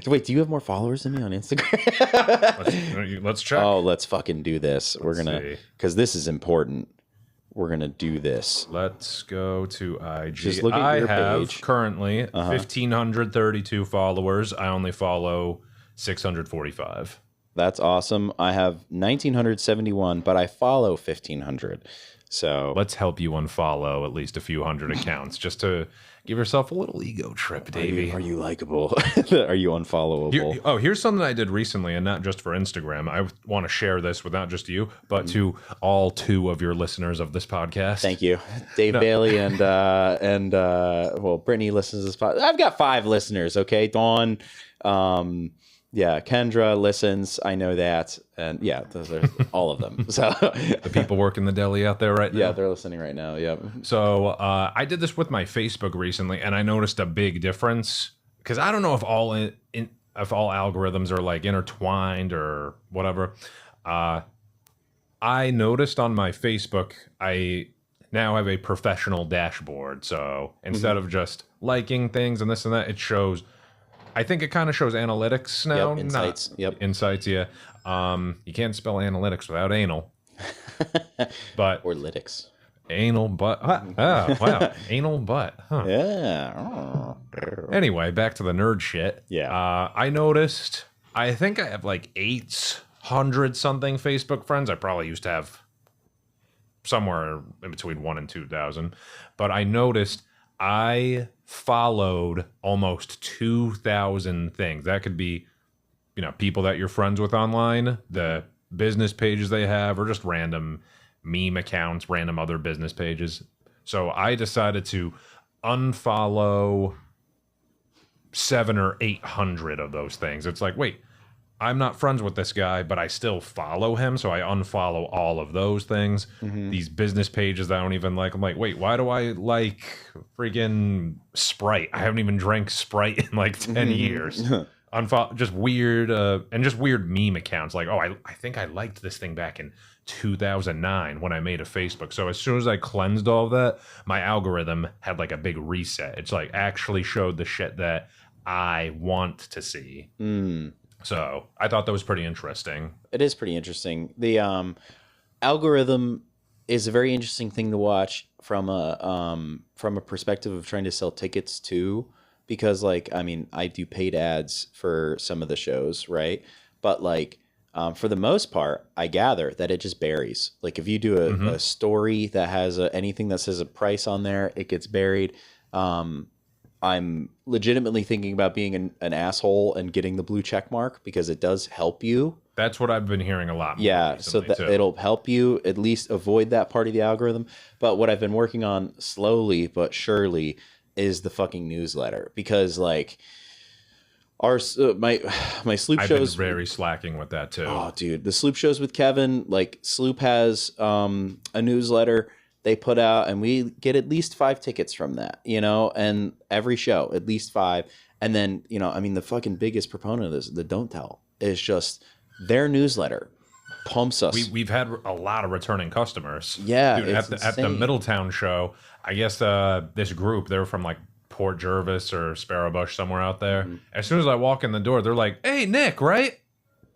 Wait, do you have more followers than me on Instagram? Let's check. Oh, let's fucking do this. We're going to, because this is important. We're going to do this. Let's go to IG. Just look at I your have page. currently 1,532 followers. I only follow 645. That's awesome. I have 1,971, but I follow 1,500. So let's help you unfollow at least a few hundred accounts just to give yourself a little ego trip, Davey. Are you likable? Are you unfollowable? Here's something I did recently, and not just for Instagram. I want to share this with not just you, but to all 2 of your listeners of this podcast. Thank you, Dave Bailey and well, Brittany listens to this podcast. I've got 5 listeners. Okay, Dawn. Yeah, Kendra listens. I know that, and yeah, those are all of them. So the people working the deli out there right now. Yeah, they're listening right now. Yep. So I did this with my Facebook recently, and I noticed a big difference because I don't know if all algorithms are like intertwined or whatever. I noticed on my Facebook, I now have a professional dashboard. So instead of just liking things and this and that, it shows. I think it kind of shows analytics now. Yep, insights. Insights, yeah. You can't spell analytics without anal. But or lytics. Anal butt. Oh, wow. Anal butt. Huh. Yeah. Anyway, back to the nerd shit. Yeah. I noticed, I think I have like 800 something Facebook friends. I probably used to have somewhere in between 1,000 and 2,000. But I noticed I followed almost 2,000 things. That could be, you know, people that you're friends with online, the business pages they have, or just random meme accounts, random other business pages. So I decided to unfollow 700 or 800 of those things. It's like, wait, I'm not friends with this guy, but I still follow him, so I unfollow all of those things. These business pages that I don't even like. I'm like, wait, why do I like freaking Sprite? I haven't even drank Sprite in like 10 years. Unfollow just weird and just weird meme accounts. Like, oh, I think I liked this thing back in 2009 when I made a Facebook. So as soon as I cleansed all of that, my algorithm had like a big reset. It's like actually showed the shit that I want to see. So I thought that was pretty interesting. It is pretty interesting. The algorithm is a very interesting thing to watch from a perspective of trying to sell tickets too, because like, I mean, I do paid ads for some of the shows, right? But like, for the most part, I gather that it just varies. Like if you do a story that has anything that says a price on there, it gets buried. I'm legitimately thinking about being an asshole and getting the blue check mark because it does help you. That's what I've been hearing a lot. Yeah, so that it'll help you at least avoid that part of the algorithm. But what I've been working on slowly but surely is the fucking newsletter, because like our my Sloop I've shows been very slacking with that too. Oh, dude, the Sloop shows with Kevin, like Sloop has a newsletter they put out, and we get at least 5 tickets from that, you know, and every show, at least 5. And then, you know, I mean, the fucking biggest proponent of this, the Don't Tell, is just their newsletter pumps us. We've had a lot of returning customers. Yeah, dude, at the Middletown show, I guess this group, they were from like Port Jervis or Sparrowbush, somewhere out there. As soon as I walk in the door, they're like, "Hey, Nick, right?"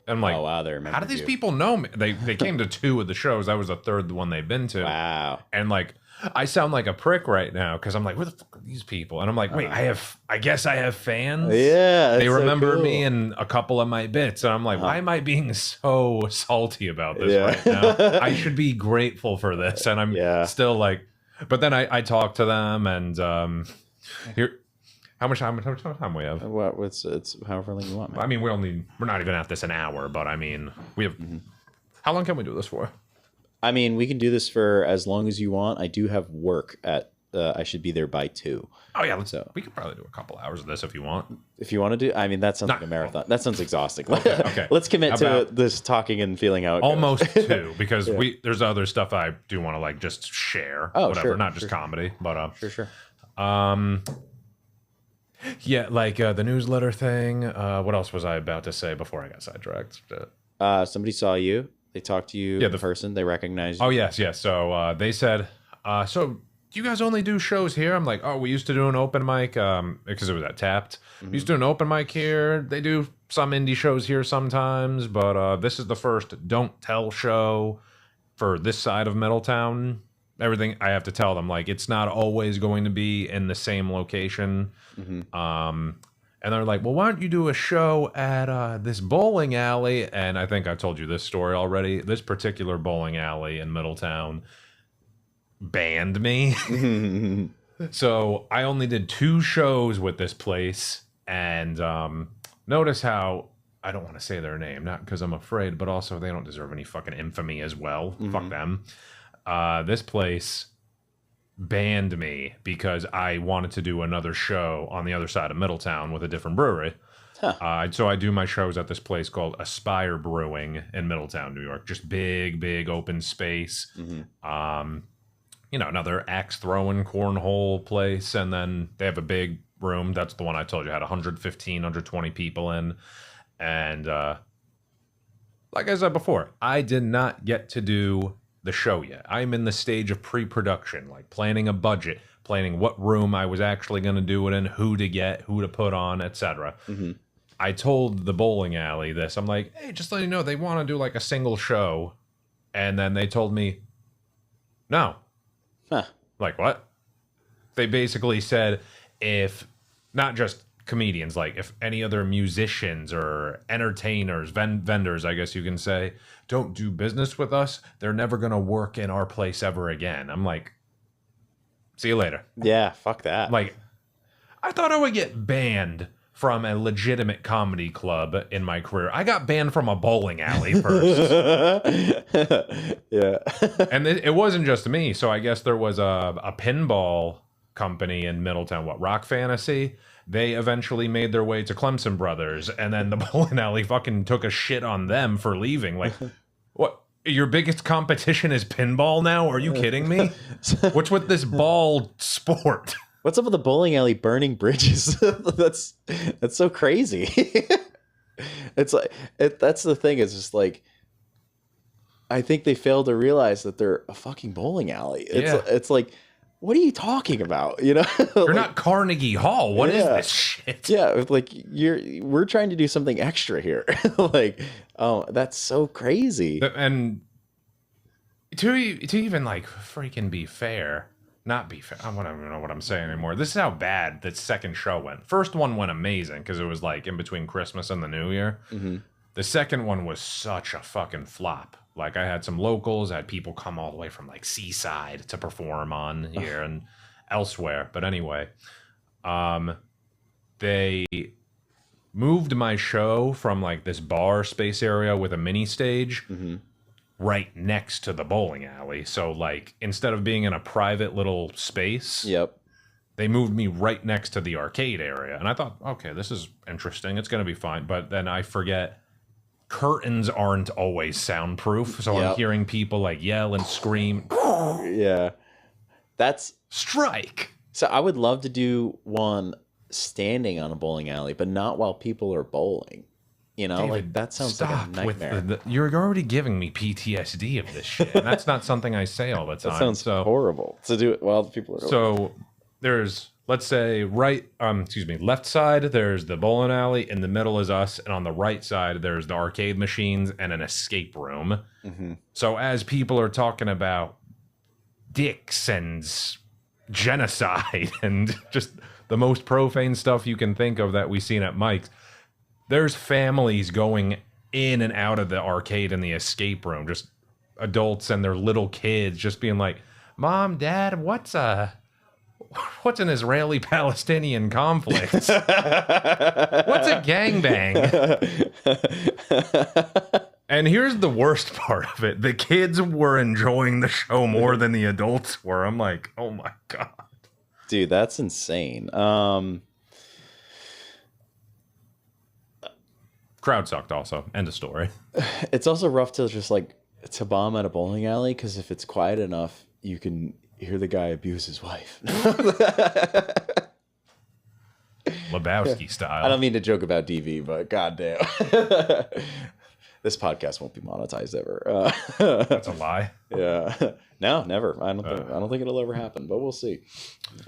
And I'm like, "Oh wow, they remember how do these people know me?" They came to 2 of the shows. That was the 3rd one they've been to. Wow. And like, I sound like a prick right now because I'm like, where the fuck are these people? And I'm like, wait, I guess I have fans. Yeah, they remember me and a couple of my bits, and I'm like, why am I being so salty about this right now? I should be grateful for this, and I'm still like. But then I talk to them, and here. How much time we have? It's however long you want, man. I mean, we're not even at this an hour, but I mean, we have. How long can we do this for? I mean, we can do this for as long as you want. I do have work at. I should be there by 2. Oh yeah, we could probably do a couple hours of this if you want. If you want to do, I mean, that sounds like a marathon. That sounds exhausting. Okay. Let's commit to this talking and feeling how it almost goes. 2 because there's other stuff I do want to like just share. Oh, whatever, sure, not just comedy, but sure. Yeah, like the newsletter thing. What else was I about to say before I got sidetracked? Somebody saw you. They talked to you in person. They recognized you. Oh, yes. So they said So do you guys only do shows here? I'm like, oh, we used to do an open mic because it was at Tapped. We used to do an open mic here. They do some indie shows here sometimes, but this is the first Don't Tell show for this side of Middletown. Everything I have to tell them, like, it's not always going to be in the same location. And they're like, well, why don't you do a show at this bowling alley? And I think I told you this story already. This particular bowling alley in Middletown banned me. So I only did 2 shows with this place. And notice how, I don't want to say their name, not because I'm afraid, but also they don't deserve any fucking infamy as well. Fuck them. This place banned me because I wanted to do another show on the other side of Middletown with a different brewery. So I do my shows at this place called Aspire Brewing in Middletown, New York. Just big open space. Another axe throwing cornhole place. And then they have a big room. That's the one I told you had 115, 120 people in. And like I said before, I did not get to do the show yet. I'm in the stage of pre-production, like planning a budget, planning what room I was actually going to do it in, who to get, who to put on, etc. I told the bowling alley this. I'm like, hey, just let you know, they want to do like a single show. And then they told me, no. Like, what? They basically said, if not just comedians, like if any other musicians or entertainers, vendors, I guess you can say, don't do business with us, they're never going to work in our place ever again. I'm like, see you later. Yeah, fuck that. Like, I thought I would get banned from a legitimate comedy club in my career. I got banned from a bowling alley first. Yeah. And it wasn't just me. So I guess there was a pinball company in Middletown, Rock Fantasy. They eventually made their way to Clemson Brothers, and then the bowling alley fucking took a shit on them for leaving. Like, what? Your biggest competition is pinball now? Are you kidding me? What's with this ball sport? What's up with the bowling alley burning bridges? That's so crazy. It's like that's the thing. It's just like, I think they fail to realize that they're a fucking bowling alley. It's like, what are you talking about? You know, you're not Carnegie Hall. What is this shit? Yeah, like we're trying to do something extra here. Like, oh, that's so crazy. And to even like freaking be fair, not be fair. I don't even know what I'm saying anymore. This is how bad the second show went. First one went amazing because it was like in between Christmas and the New Year. The second one was such a fucking flop. Like, I had some locals, I had people come all the way from like Seaside to perform on here and elsewhere. But anyway, they moved my show from like this bar space area with a mini stage right next to the bowling alley. So like, instead of being in a private little space, they moved me right next to the arcade area. And I thought, okay, this is interesting. It's going to be fine. But then I forget, curtains aren't always soundproof, so I'm hearing people like yell and scream. Yeah, that's strike. So I would love to do one standing on a bowling alley, but not while people are bowling. You know, David, like that sounds like a nightmare. You're already giving me PTSD of this shit. And that's not something I say all the time. That sounds horrible to do it while the people are. So there's, let's say, left side, there's the bowling alley, in the middle is us, and on the right side, there's the arcade machines and an escape room. So as people are talking about dicks and genocide and just the most profane stuff you can think of that we've seen at Mike's, there's families going in and out of the arcade and the escape room, just adults and their little kids just being like, Mom, Dad, what's an Israeli-Palestinian conflict? What's a gangbang? And here's the worst part of it. The kids were enjoying the show more than the adults were. I'm like, oh my God. Dude, that's insane. Crowd sucked also. End of story. It's also rough to just like to bomb at a bowling alley, because if it's quiet enough, you can hear the guy abuse his wife. Lebowski style. I don't mean to joke about DV, but goddamn. This podcast won't be monetized ever. That's a lie. Yeah. No, never. I don't think it'll ever happen, but we'll see.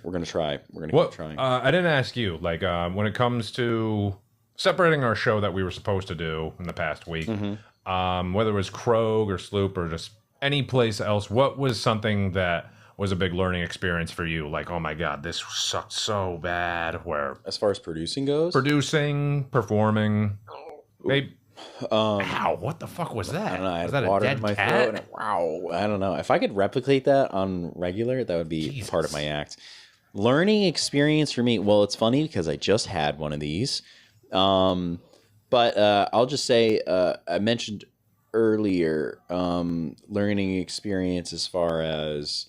We're gonna try. We're gonna keep trying. I didn't ask you, like, when it comes to separating our show that we were supposed to do in the past week, whether it was Krog or Sloop or just any place else, what was something that was a big learning experience for you? Like, oh my God, this sucked so bad. Where as far as producing goes, performing, maybe. Ow, what the fuck was that? I don't know. I was had that water a dead in my cat? throat. And wow. I don't know. If I could replicate that on regular, that would be part of my act. Learning experience for me. Well, it's funny because I just had one of these. But I'll just say I mentioned earlier learning experience as far as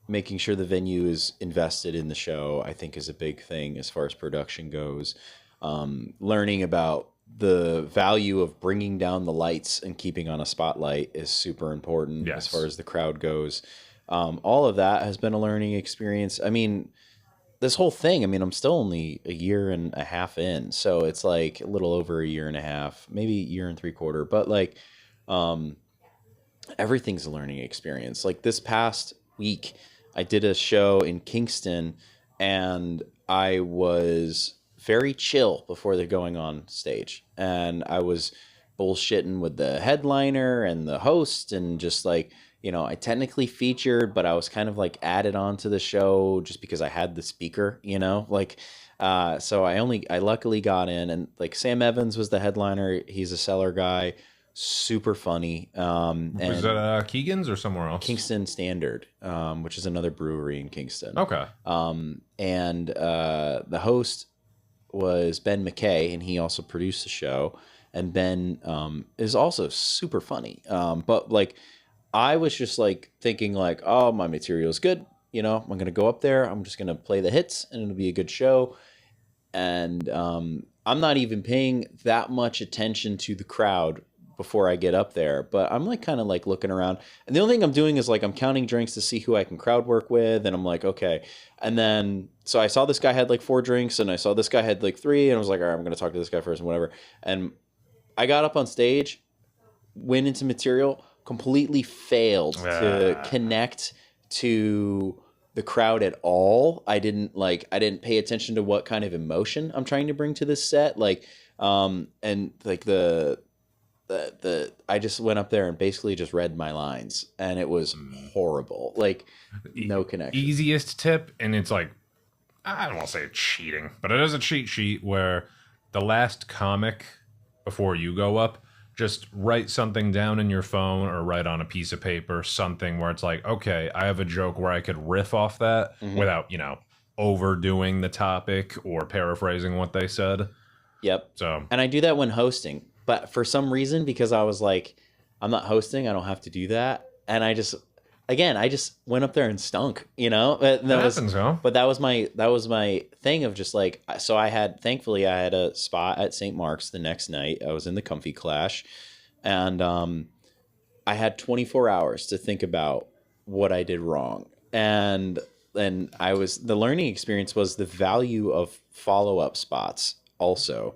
making sure the venue is invested in the show, I think is a big thing as far as production goes. Learning about the value of bringing down the lights and keeping on a spotlight is super important as far as the crowd goes. All of that has been a learning experience. I mean, this whole thing, I mean, I'm still only a year and a half in, so it's like a little over a year and a half, maybe a year and 3/4, but like everything's a learning experience. Like this past week, I did a show in Kingston and I was very chill before they're going on stage. And I was bullshitting with the headliner and the host and just like, you know, I technically featured, but I was kind of like added on to the show just because I had the speaker, you know, like, so I luckily got in, and like Sam Evans was the headliner. He's a cellar guy, super funny. Was that Keegan's or somewhere else? Kingston Standard, which is another brewery in Kingston. Okay. And the host was Ben McKay, and he also produced the show. And Ben is also super funny. But like, I was just like thinking like, oh, my material is good. You know, I'm going to go up there. I'm just going to play the hits and it'll be a good show. And I'm not even paying that much attention to the crowd before I get up there. But I'm like kind of like looking around. And the only thing I'm doing is like I'm counting drinks to see who I can crowd work with. And I'm like, okay. And then so I saw this guy had like 4 drinks and I saw this guy had like 3. And I was like, all right, I'm going to talk to this guy first and whatever. And I got up on stage, went into material, completely failed to connect to the crowd at all. I didn't pay attention to what kind of emotion I'm trying to bring to this set. Like, and like I just went up there and basically just read my lines, and it was horrible. Like, no connection. Easiest tip, and it's like, I don't want to say it's cheating, but it is a cheat sheet where the last comic before you go up, just write something down in your phone or write on a piece of paper, something where it's like, okay, I have a joke where I could riff off that without, you know, overdoing the topic or paraphrasing what they said. Yep. So, and I do that when hosting, but for some reason, because I was like, I'm not hosting, I don't have to do that. And I just went up there and stunk, you know. That happens, huh? But that was my thing of just like, so thankfully I had a spot at St. Mark's the next night. I was in the Comfy Clash, and I had 24 hours to think about what I did wrong. And then the learning experience was the value of follow-up spots also,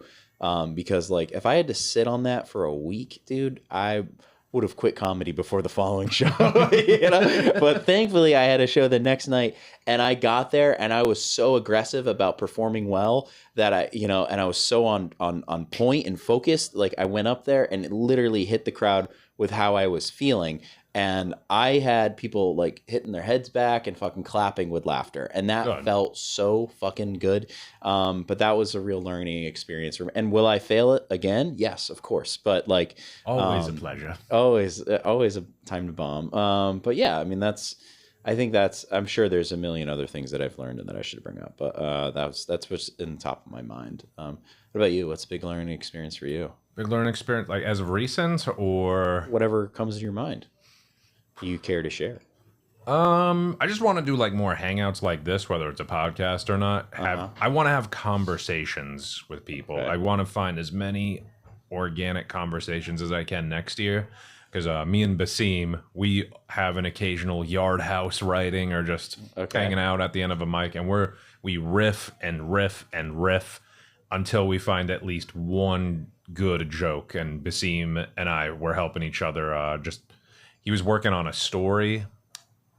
because like if I had to sit on that for a week, dude, I would have quit comedy before the following show, you know? But thankfully I had a show the next night, and I got there and I was so aggressive about performing well that and I was so on point and focused. Like I went up there and it literally hit the crowd with how I was feeling. And I had people like hitting their heads back and fucking clapping with laughter. And that felt so fucking good. But that was a real learning experience. And will I fail it again? Yes, of course. But like always a pleasure. Always a time to bomb. But yeah, I mean, I'm sure there's a million other things that I've learned and that I should bring up. But that's what's in the top of my mind. What about you? What's a big learning experience for you? Big learning experience, like as of recent or whatever comes to your mind. You care to share? I just want to do like more hangouts like this, whether it's a podcast or not. I want to have conversations with people. Okay. I want to find as many organic conversations as I can next year, because me and Basim, we have an occasional yard house writing or just hanging out at the end of a mic, and we riff and riff and riff. until we find at least one good joke. And Basim and I were helping each other. He was working on a story.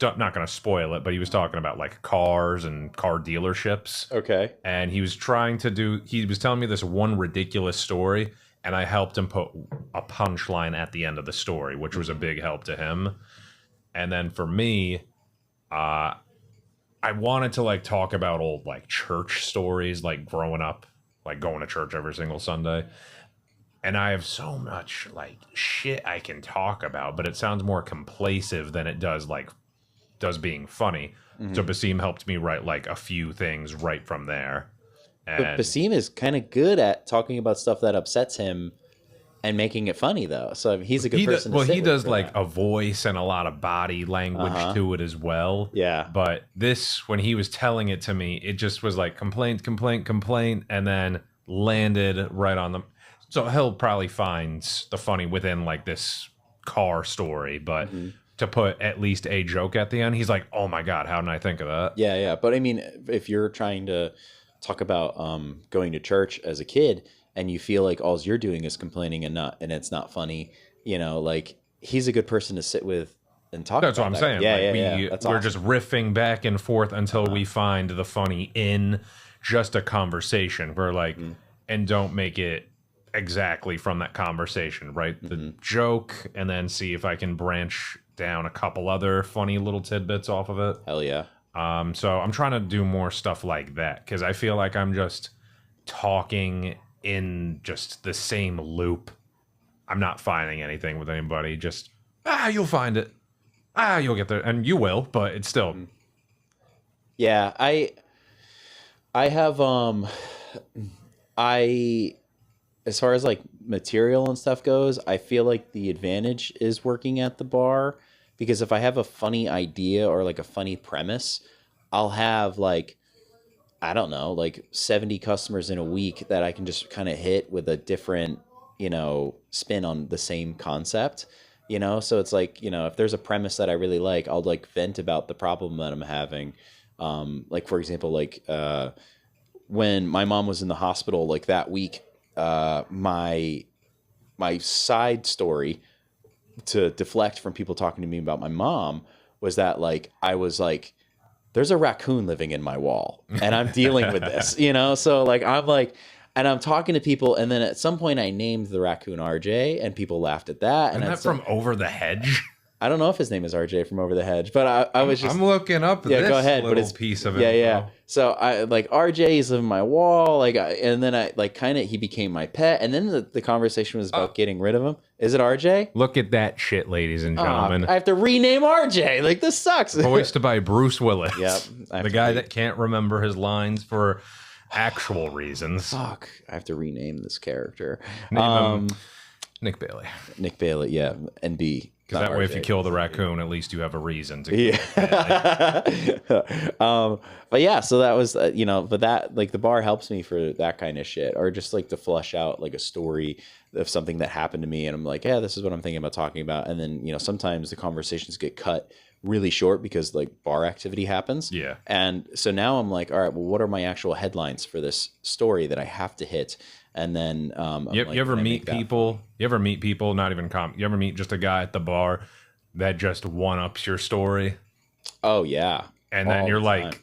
Not going to spoil it, but he was talking about like cars and car dealerships. Okay. And he was telling me this one ridiculous story, and I helped him put a punchline at the end of the story, which was a big help to him. And then for me, I wanted to like talk about old like church stories, like growing up, like going to church every single Sunday. And I have so much like shit I can talk about, but it sounds more complacent than it does being funny. So Basim helped me write like a few things right from there. And But Basim is kind of good at talking about stuff that upsets him and making it funny, though. So I mean, he's a good person. He does like a voice and a lot of body language to it as well. Yeah. But this, when he was telling it to me, it just was like complaint, and then landed right on them. So he'll probably find the funny within like this car story, but to put at least a joke at the end, he's like, "Oh my god, how didn't I think of that?" Yeah. But I mean, if you're trying to talk about going to church as a kid and you feel like all you're doing is complaining and it's not funny, like he's a good person to sit with and talk. That's about what I'm saying. Yeah. We're just riffing back and forth until we find the funny in just a conversation. We're like, and don't make it exactly from that conversation, right? The joke, and then see if I can branch down a couple other funny little tidbits off of it. Hell yeah. So I'm trying to do more stuff like that because I feel like I'm just talking in just the same loop. I'm not finding anything with anybody. Just you'll find it. You'll get there, and you will. But it's still. Yeah, I have as far as like material and stuff goes, I feel like the advantage is working at the bar, because if I have a funny idea or like a funny premise, I'll have like, I don't know, like 70 customers in a week that I can just kind of hit with a different, spin on the same concept, so it's like, if there's a premise that I really like, I'll like vent about the problem that I'm having. Like for example, like when my mom was in the hospital, like that week, my side story to deflect from people talking to me about my mom was that like I was like, there's a raccoon living in my wall and I'm dealing with this, so like I'm like, and I'm talking to people, and then at some point I named the raccoon RJ, and people laughed at that. Isn't and that from Over the Hedge? I don't know if his name is RJ from Over the Hedge, but I was just... I'm looking up this go ahead, little but it's, piece of it. info. Yeah. So I like RJ is in my wall, and then I like kind of he became my pet, and then the conversation was about getting rid of him. Is it RJ? Look at that shit, ladies and gentlemen. I have to rename RJ. Like this sucks. Voiced by Bruce Willis. Yep. The guy that can't remember his lines for actual reasons. Fuck. I have to rename this character. Name him Nick Bailey. Nick Bailey. Yeah. NB. Because that way, if you kill the raccoon, at least you have a reason to. But yeah, so that was but that like the bar helps me for that kind of shit, or just like to flush out like a story of something that happened to me, and I'm like, yeah, this is what I'm thinking about talking about, and then sometimes the conversations get cut really short because like bar activity happens. Yeah. And so now I'm like, all right, well, what are my actual headlines for this story that I have to hit? And then you ever meet people? You ever meet people? Not even you ever meet just a guy at the bar that just one ups your story? Oh yeah. And then you're like,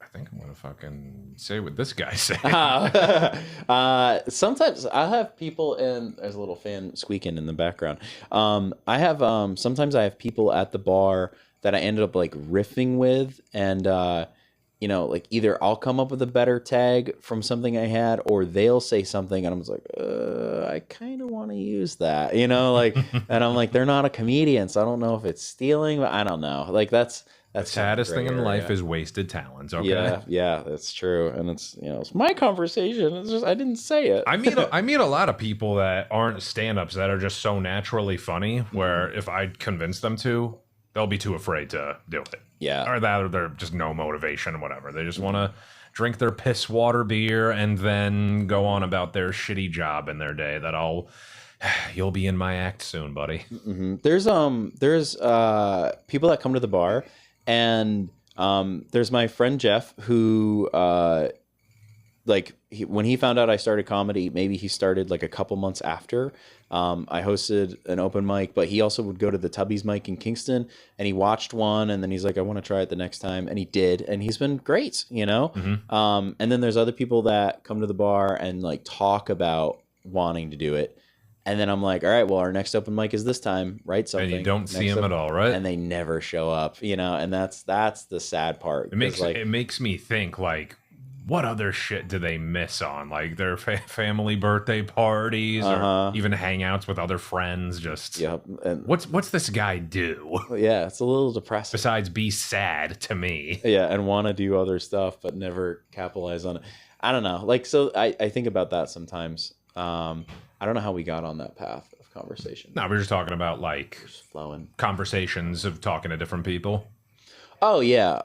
I think I'm gonna fucking say what this guy said. Sometimes I have people, and there's a little fan squeaking in the background. I have sometimes I have people at the bar that I ended up like riffing with, and like either I'll come up with a better tag from something I had, or they'll say something and I'm just like, I kind of want to use that, like, and I'm like, they're not a comedian, so I don't know if it's stealing, but I don't know. Like that's the saddest thing in life is wasted talents. Okay. Yeah, that's true. And it's, it's my conversation. It's just, I didn't say it. I meet a lot of people that aren't stand-ups that are just so naturally funny where if I convince them to, they'll be too afraid to do it. Yeah. Or that, or they're just no motivation or whatever. They just want to drink their piss water beer and then go on about their shitty job in their day that you'll be in my act soon, buddy. Mm-hmm. There's people that come to the bar, and there's my friend Jeff who like when he found out I started comedy, maybe he started like a couple months after. I hosted an open mic, but he also would go to the Tubby's mic in Kingston, and he watched one, and then he's like, I want to try it the next time, and he did, and he's been great, you know. And then there's other people that come to the bar and like talk about wanting to do it. And then I'm like, all right, well, our next open mic is this time, right? Something. And you don't see them at all, right? And they never show up, you know, and that's the sad part. It makes me think, like, what other shit do they miss on? Like their family birthday parties or even hangouts with other friends? Just And what's this guy do? Yeah, it's a little depressing. Besides be sad to me. Yeah, and want to do other stuff but never capitalize on it. I don't know. Like, so I think about that sometimes. I don't know how we got on that path of conversation. No, we're just talking about like just flowing conversations of talking to different people. Oh yeah.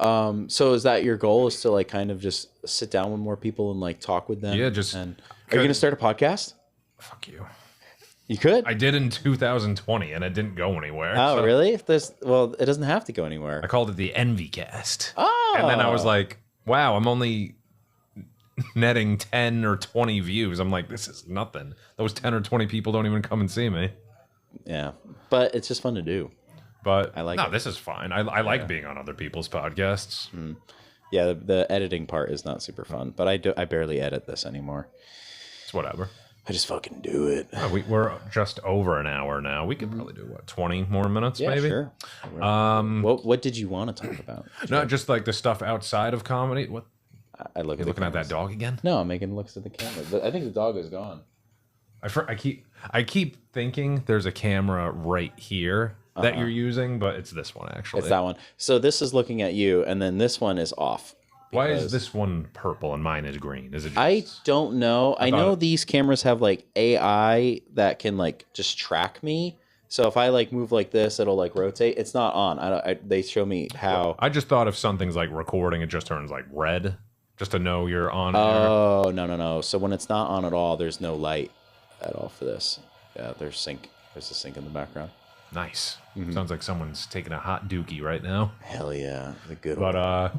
So is that your goal? Is to like kind of just sit down with more people and like talk with them? Yeah, And are you gonna start a podcast? Fuck you. You could. I did in 2020 and it didn't go anywhere. Oh so really? Well, it doesn't have to go anywhere. I called it the Envy Cast. Oh. And then I was like, wow, I'm only netting 10 or 20 views. I'm like, this is nothing. Those 10 or 20 people don't even come and see me. Yeah, but it's just fun to do. But I like it. This is fine. I like being on other people's podcasts. Yeah, the editing part is not super fun, but I barely edit this anymore. It's whatever. I just fucking do it. We're just over an hour now. We could probably do 20 more minutes, Yeah, maybe. sure. What did you want to talk about? Not just like the stuff outside of comedy. What? I look at Looking at that dog again? No, I'm making looks at the camera. But I think the dog is gone. I keep thinking there's a camera right here that you're using, but it's this one actually. It's that one. So this is looking at you, and then this one is off. Why is this one purple and mine is green? Is it? I don't know. I know these cameras have like AI that can like just track me. So if I like move like this, it'll like rotate. It's not on. They show me how. I just thought if something's like recording, it just turns like red, just to know you're on. Oh no. So when it's not on at all, there's no light at all for this. Yeah, there's a sink in the background. Nice. Sounds like someone's taking a hot dookie right now. Hell yeah, the good one. But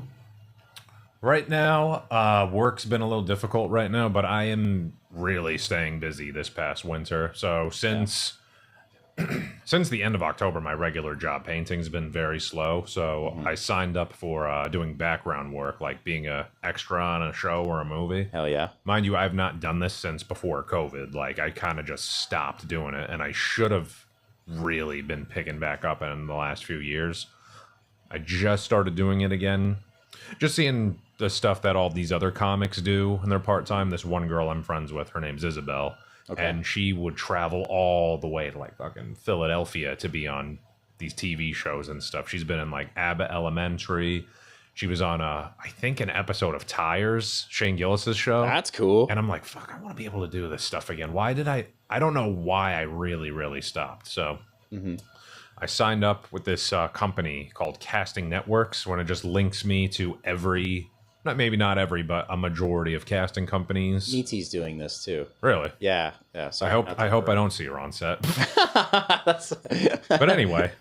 right now, work's been a little difficult right now, but I am really staying busy this past winter. So since the end of October, my regular job painting's been very slow. So I signed up for doing background work, like being a extra on a show or a movie. Hell yeah. Mind you, I've not done this since before COVID. Like I kind of just stopped doing it, and I should have really been picking back up in the last few years. I just started doing it again. Just seeing the stuff that all these other comics do in their part-time. This one girl I'm friends with, her name's Isabel. Okay. And she would travel all the way to like fucking Philadelphia to be on these TV shows and stuff. She's been in like Abbott Elementary. She was on I think an episode of Tires, Shane Gillis's show. That's cool. And I'm like, fuck, I want to be able to do this stuff again. Why did I don't know why I really stopped. So I signed up with this company called Casting Networks, when it just links me to not every, but a majority of casting companies. Meaty's doing this too. Really? Yeah. So I hope I don't see her on set. But anyway,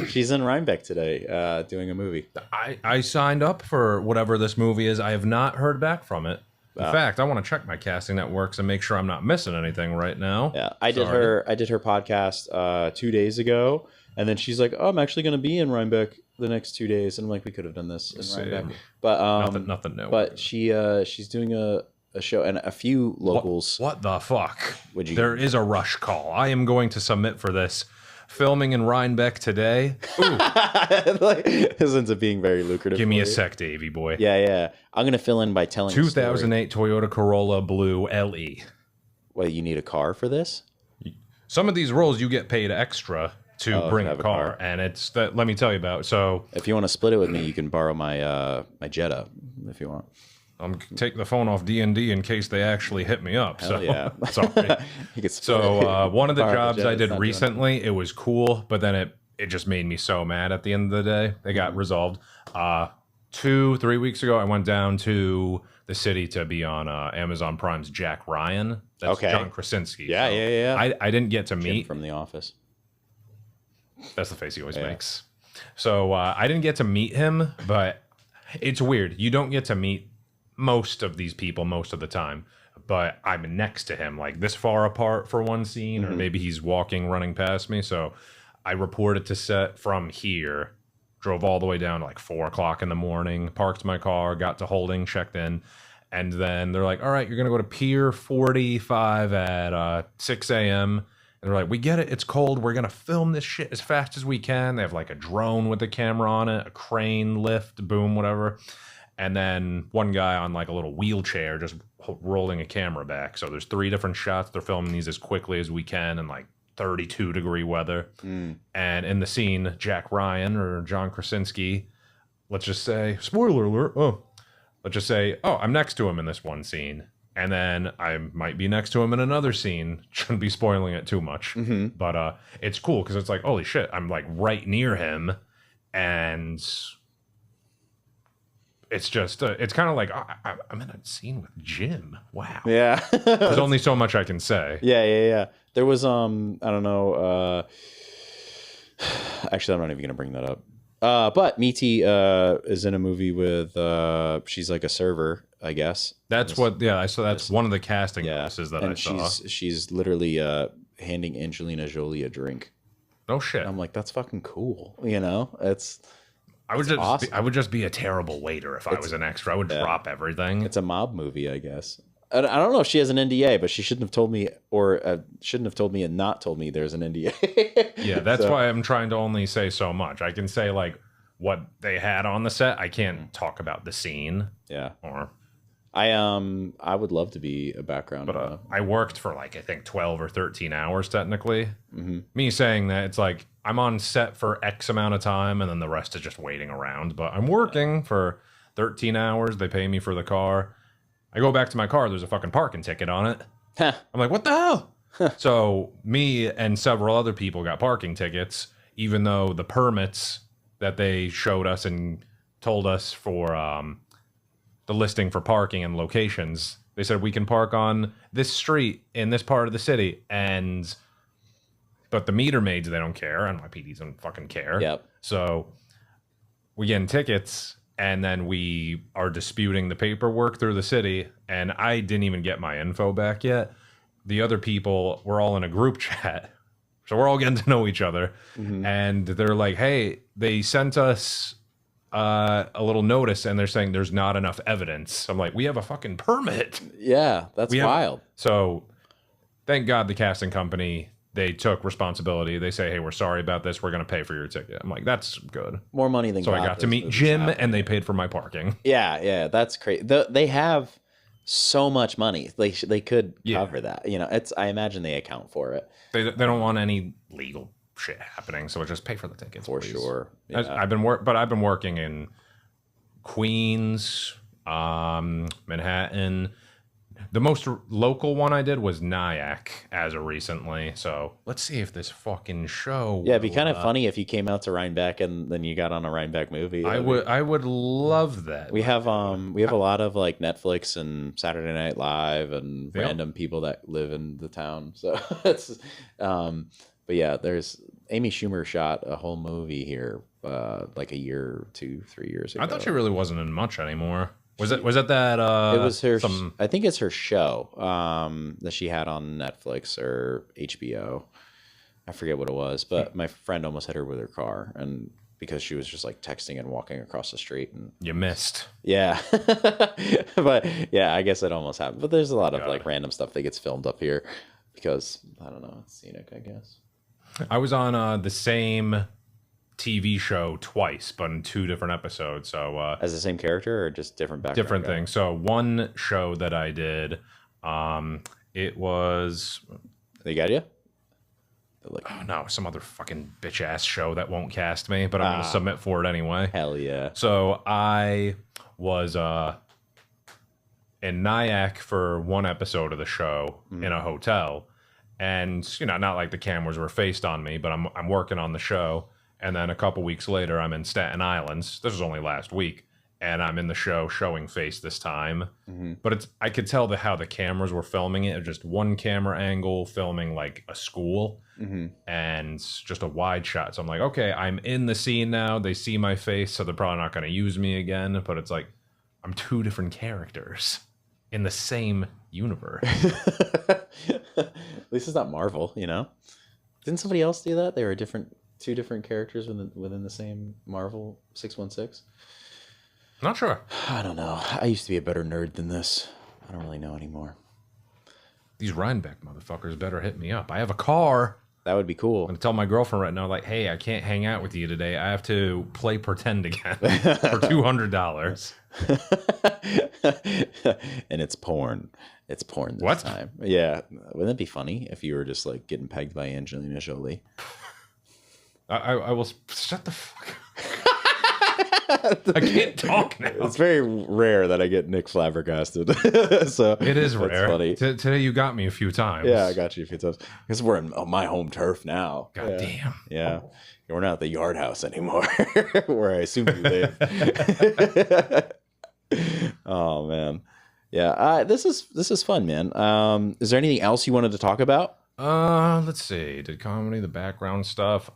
she's in Rhinebeck today, doing a movie. I signed up for whatever this movie is. I have not heard back from it. In fact, I want to check my casting networks and make sure I'm not missing anything right now. Yeah, I did her podcast 2 days ago, and then she's like, "Oh, I'm actually going to be in Rhinebeck the next 2 days," and I'm like, "We could have done this in Rhinebeck," but nothing new. But she's doing a show, and a few locals. What the fuck? There is a rush call. I am going to submit for this. Filming in Rhinebeck today. Ooh. This ends up being very lucrative. Give me a sec, Davey boy. Yeah. I'm going to fill in by telling 2008 Toyota Corolla Blue LE. Well, you need a car for this? Some of these roles you get paid extra to bring a car, and it's that. Let me tell you about. So if you want to split it with me, you can borrow my my Jetta if you want. I'm taking the phone off D&D in case they actually hit me up. Hell yeah. Sorry. So one of the jobs I did recently, it was cool, but then it just made me so mad at the end of the day. It got resolved. 2-3 weeks ago, I went down to the city to be on Amazon Prime's Jack Ryan. That's John Krasinski. Yeah. I didn't get to meet Jim from The Office. That's the face he always makes. So I didn't get to meet him, but it's weird. You don't get to meet most of these people most of the time, but I'm next to him, like this far apart for one scene, or maybe he's running past me. So I reported to set from here, drove all the way down to like 4 o'clock in the morning, parked my car, got to holding, checked in. And then they're like, all right, you're going to go to Pier 45 at 6 a.m. And they're like, we get it. It's cold. We're going to film this shit as fast as we can. They have like a drone with a camera on it, a crane, lift, boom, whatever. And then one guy on like a little wheelchair just rolling a camera back. So there's 3 different shots. They're filming these as quickly as we can in like 32-degree weather. And in the scene, Jack Ryan or John Krasinski, let's just say, spoiler alert, let's just say, I'm next to him in this one scene. And then I might be next to him in another scene. Shouldn't be spoiling it too much. But it's cool because it's like, holy shit, I'm like right near him. And it's just, it's kind of like, I'm in a scene with Jim. Wow. Yeah. There's only so much I can say. Yeah. There was, I don't know. Actually, I'm not even going to bring that up. But Meaty is in a movie with she's like a server, I guess. That's what I saw. That's one of the casting notices that I saw. She's literally handing Angelina Jolie a drink. Oh shit. And I'm like, that's fucking cool. You know, I would just be a terrible waiter if I was an extra. I would drop everything. It's a mob movie, I guess. I don't know if she has an NDA, but she shouldn't have told me, or shouldn't have told me and not told me there's an NDA. Yeah, that's why I'm trying to only say so much. I can say like what they had on the set. I can't talk about the scene. Yeah. Or I would love to be a background. But I worked for like I think 12 or 13 hours technically. Me saying that, it's like I'm on set for X amount of time and then the rest is just waiting around. But I'm working for 13 hours. They pay me for the car. I go back to my car, there's a fucking parking ticket on it. I'm like, what the hell? So me and several other people got parking tickets, even though the permits that they showed us and told us for the listing for parking and locations, they said we can park on this street in this part of the city. But the meter maids, they don't care, and my PDs don't fucking care. Yep. So we getting tickets. And then we are disputing the paperwork through the city, and I didn't even get my info back yet. The other people were all in a group chat, so we're all getting to know each other. And they're like, hey, they sent us a little notice, and they're saying there's not enough evidence. I'm like, we have a fucking permit. Yeah, that's wild. So thank God the casting company, they took responsibility. They say, hey, we're sorry about this. We're going to pay for your ticket. I'm like, that's good. More money than So I got to meet Jim, and they paid for my parking. Yeah, that's crazy. They have so much money. They could cover that. You know, I imagine they account for it. They don't want any legal shit happening, so just pay for the tickets. For sure. Yeah. I've been working in Queens, Manhattan. The most local one I did was Nyack as of recently. So let's see if this fucking show. Yeah, it'd be kind of funny if you came out to Rhinebeck and then you got on a Rhinebeck movie. I would love that. We have a lot of like Netflix and Saturday Night Live and random people that live in the town. So it's but yeah, there's Amy Schumer shot a whole movie here like a year, 2-3 years ago. I thought she really wasn't in much anymore. Was it that it was her I think it's her show that she had on Netflix or HBO. I forget what it was, but my friend almost hit her with her car, and because she was just like texting and walking across the street, and you missed. Yeah. But yeah, I guess it almost happened. But there's a lot of like random stuff that gets filmed up here because I don't know, it's scenic, I guess. I was on the same TV show twice, but in 2 different episodes. So as the same character or just different background? Different things. So one show that I did, it was. They got you? Oh no, some other fucking bitch ass show that won't cast me, but I'm gonna submit for it anyway. Hell yeah. So I was in Nyack for one episode of the show in a hotel, and not like the cameras were faced on me, but I'm working on the show. And then a couple weeks later, I'm in Staten Island. This was only last week. And I'm in the show showing face this time. But I could tell how the cameras were filming it. Just one camera angle filming like a school and just a wide shot. So I'm like, okay, I'm in the scene now. They see my face, so they're probably not going to use me again. But it's like, I'm two different characters in the same universe. At least it's not Marvel, you know? Didn't somebody else do that? They were two different characters within the same Marvel 616? Not sure. I don't know. I used to be a better nerd than this. I don't really know anymore. These Rhinebeck motherfuckers better hit me up. I have a car. That would be cool. I'm going to tell my girlfriend right now, like, hey, I can't hang out with you today. I have to play pretend again for $200. And it's porn. It's porn this time. Yeah. Wouldn't it be funny if you were just like getting pegged by Angelina Jolie? I will shut the fuck up. I can't talk now. It's very rare that I get Nick flabbergasted. So it is rare. Funny. Today you got me a few times. Yeah, I got you a few times. Because we're on my home turf now. God damn. Yeah. We're not at the yard house anymore where I assume you live. Oh man. Yeah. This is fun, man. Is there anything else you wanted to talk about? Let's see. Did comedy, the background stuff.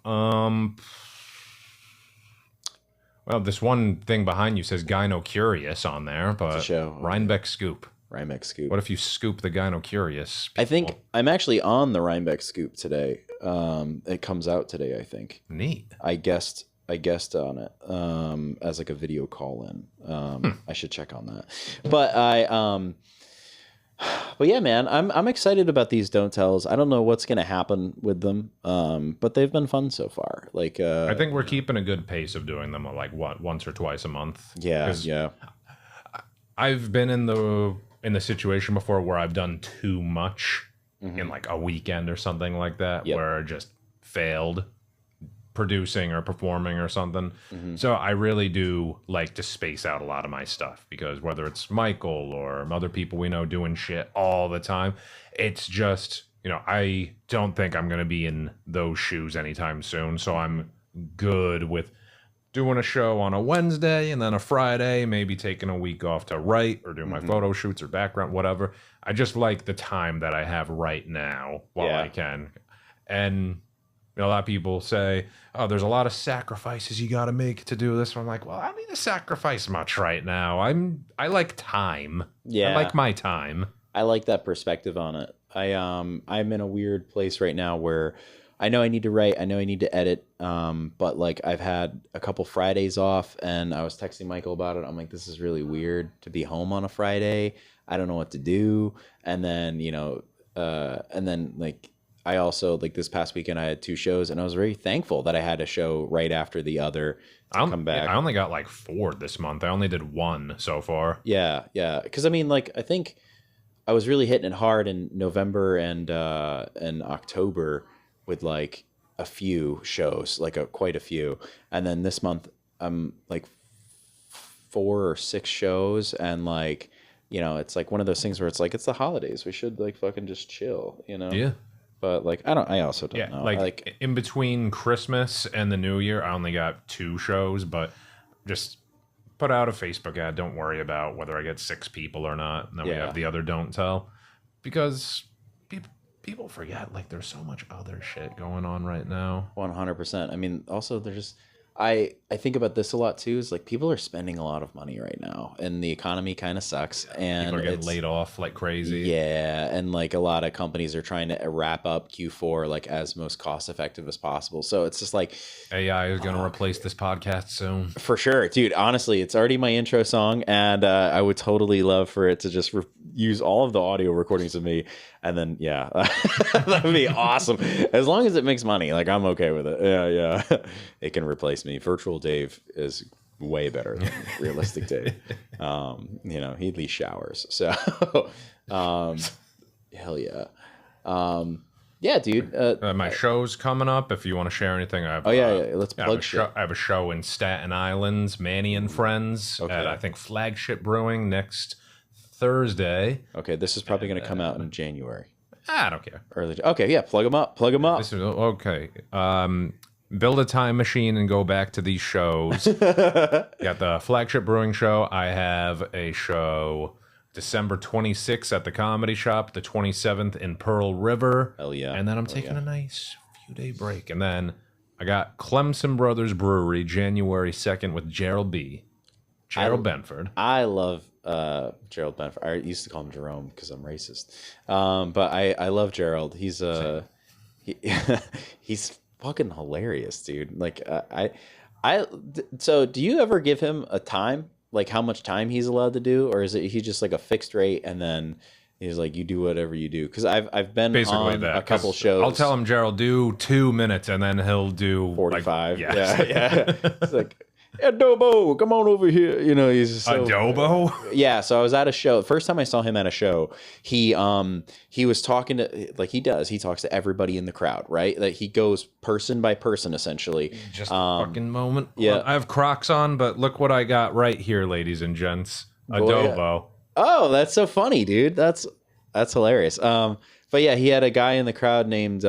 Well, this one thing behind you says Gyno Curious on there, but Rhinebeck Scoop. Rhinebeck Scoop. What if you scoop the Gyno Curious people? I think I'm actually on the Rhinebeck Scoop today. It comes out today, I think. Neat. I guessed on it as like a video call in. I should check on that. But yeah, man, I'm excited about these don't tells. I don't know what's gonna happen with them, but they've been fun so far. Like I think we're keeping a good pace of doing them like once or twice a month. Yeah, yeah. I've been in the situation before where I've done too much in like a weekend or something like that, where I just failed producing or performing or something. So I really do like to space out a lot of my stuff, because whether it's Michael or other people we know doing shit all the time, it's just, I don't think I'm going to be in those shoes anytime soon. So I'm good with doing a show on a Wednesday and then a Friday, maybe taking a week off to write or do my photo shoots or background, whatever. I just like the time that I have right now while I can. And a lot of people say, oh, there's a lot of sacrifices you got to make to do this. I'm like, well, I don't need to sacrifice much right now. I like time. Yeah. I like my time. I like that perspective on it. I'm in a weird place right now where I know I need to write, I know I need to edit, but like I've had a couple Fridays off, and I was texting Michael about it. I'm like, this is really weird to be home on a Friday. I don't know what to do. And then, like, I also, like, this past weekend I had 2 shows, and I was very thankful that I had a show right after the other to come back. I only got like 4 this month. I only did 1 so far. Yeah, yeah. Because I mean, like, I think I was really hitting it hard in November and October with like a few shows, like quite a few, and then this month I'm like 4 or 6 shows, and like, it's like one of those things where it's like, it's the holidays, we should like fucking just chill, Yeah. But like, I also don't know. Like in between Christmas and the New Year, I only got 2 shows, but just put out a Facebook ad. Don't worry about whether I get 6 people or not. And then we have the other don't tell, because people forget, like, there's so much other shit going on right now. 100%. I mean, also there's just, I think about this a lot too, is like people are spending a lot of money right now, and the economy kind of sucks, and people are getting laid off like crazy. Yeah, and like a lot of companies are trying to wrap up Q4 like as most cost effective as possible. So it's just like AI is going to replace this podcast soon. For sure, dude. Honestly, it's already my intro song, and I would totally love for it to just use all of the audio recordings of me, and then that would be awesome. As long as it makes money, like, I'm okay with it. Yeah. It can replace me. Virtual Dave is way better than realistic Dave. He at least showers. So, hell yeah. Yeah, dude. My show's coming up. If you want to share anything, I have. Let's plug shit. I have a show in Staten Island, Manny and Friends, at I think Flagship Brewing next Thursday. Okay, this is probably going to come out in January. I don't care. Okay, yeah, plug them up. This is, okay. Build a time machine and go back to these shows. Got the Flagship Brewing show. I have a show December 26th at the Comedy Shop, the 27th in Pearl River. Hell yeah. And then I'm taking a nice few-day break. And then I got Clemson Brothers Brewery, January 2nd with Gerald B. Gerald Benford. I love Gerald Benford. I used to call him Jerome because I'm racist. But I love Gerald. He's he's fucking hilarious, dude. Like so do you ever give him a time, like how much time he's allowed to do, or is it he just like a fixed rate and then he's like, you do whatever you do? Because I've been basically on a couple shows. I'll tell him, Gerald, do 2 minutes, and then he'll do 45. Like, yeah. It's like, Adobo, come on over here. You know, he's just so, Adobo. Yeah. So I was at a show. First time I saw him at a show, he was talking to, like he does. He talks to everybody in the crowd, right? Like he goes person by person, essentially. Just a fucking moment. Yeah. Well, I have Crocs on, but look what I got right here, ladies and gents. Adobo. Oh, that's so funny, dude. That's hilarious. But yeah, he had a guy in the crowd named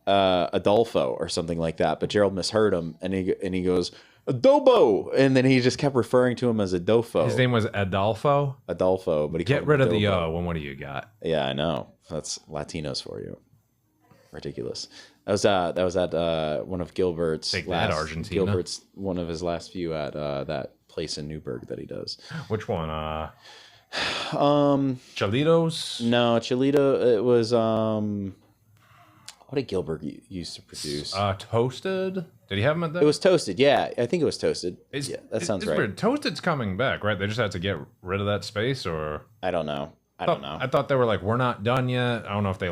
Adolfo or something like that, but Gerald misheard him, and he goes Adobo, and then he just kept referring to him as Adolfo. His name was Adolfo, but he get rid of the O. And what do you got? Yeah, I know. That's Latinos for you. Ridiculous. That was at one of Gilbert's. Take that, Argentina. Gilbert's one of his last few at that place in Newburgh that he does. Which one? Cholitos? No, Cholito. It was what did Gilbert used to produce? Toasted. Did he have them at that? It was Toasted. Yeah, I think it was Toasted. Yeah, that sounds right. Weird. Toasted's coming back, right? They just had to get rid of that space, or I don't know. I don't know. I thought they were like, we're not done yet. I don't know if they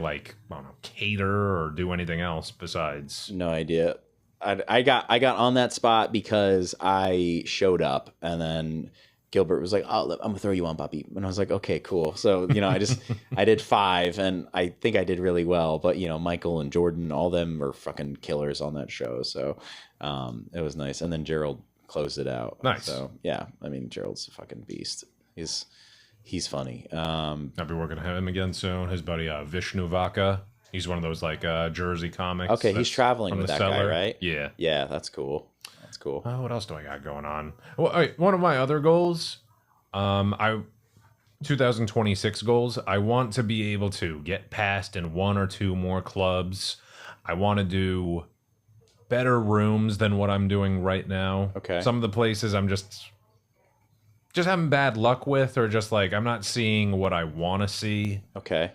cater or do anything else besides. No idea. I got on that spot because I showed up, and then Gilbert was like, "Oh, I'm gonna throw you on, Bobby," and I was like, "Okay, cool." So I did 5, and I think I did really well. But Michael and Jordan, all them were fucking killers on that show. So it was nice. And then Gerald closed it out. Nice. So yeah, I mean, Gerald's a fucking beast. He's funny. I'll be working with him again soon. His buddy Vishnu Vaka. He's one of those like Jersey comics. Okay, he's traveling with that guy, right? Yeah. Yeah, that's cool. That's cool. What else do I got going on? Well, all right, one of my other goals, 2026 goals, I want to be able to get past in 1 or 2 more clubs. I want to do better rooms than what I'm doing right now. Okay. Some of the places I'm just having bad luck with, or just like I'm not seeing what I want to see. Okay.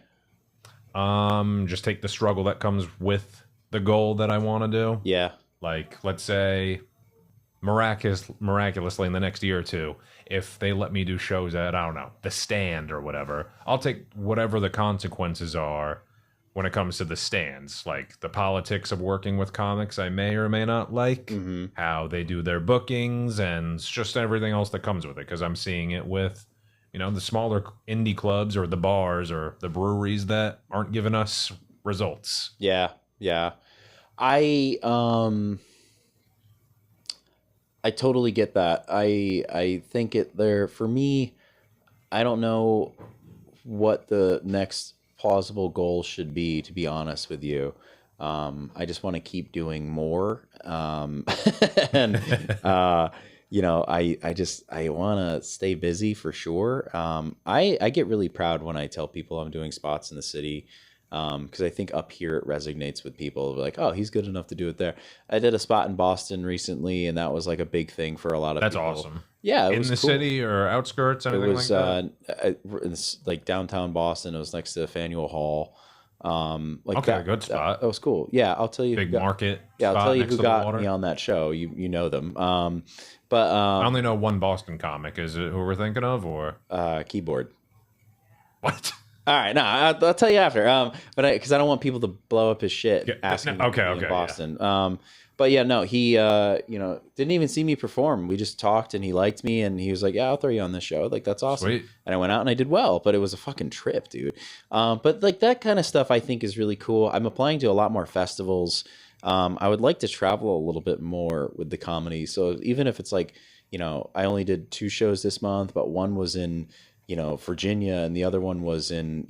Just take the struggle that comes with the goal that I want to do. Yeah. Like, let's say miraculously in the next year or 2, if they let me do shows at, I don't know, The Stand or whatever, I'll take whatever the consequences are when it comes to the stands. Like the politics of working with comics I may or may not like, how they do their bookings, and just everything else that comes with it, because I'm seeing it with the smaller indie clubs or the bars or the breweries that aren't giving us results. Yeah. I totally get that. I think for me, I don't know what the next plausible goal should be, to be honest with you. I just want to keep doing more. And I want to stay busy for sure. I get really proud when I tell people I'm doing spots in the city, because I think up here it resonates with people. They're like, oh, he's good enough to do it there. I did a spot in Boston recently, and that was like a big thing for a lot of people. That's awesome. Yeah, it was in the city or outskirts, anything like that? It was like downtown Boston. It was next to Faneuil Hall. Okay, good spot. That was cool. Yeah, I'll tell you. Big market. Yeah, I'll tell you who got me on that show. You know them. But I only know one Boston comic. Is it who we're thinking of, or Keyboard? What? All right, no, I'll tell you after. But because I don't want people to blow up his shit asking me in Boston. Yeah. But yeah, no, he didn't even see me perform. We just talked, and he liked me, and he was like, "Yeah, I'll throw you on this show." Like, that's awesome. Sweet. And I went out and I did well, but it was a fucking trip, dude. But like that kind of stuff, I think is really cool. I'm applying to a lot more festivals. I would like to travel a little bit more with the comedy. So even if it's like, I only did 2 shows this month, but one was in, Virginia, and the other one was in,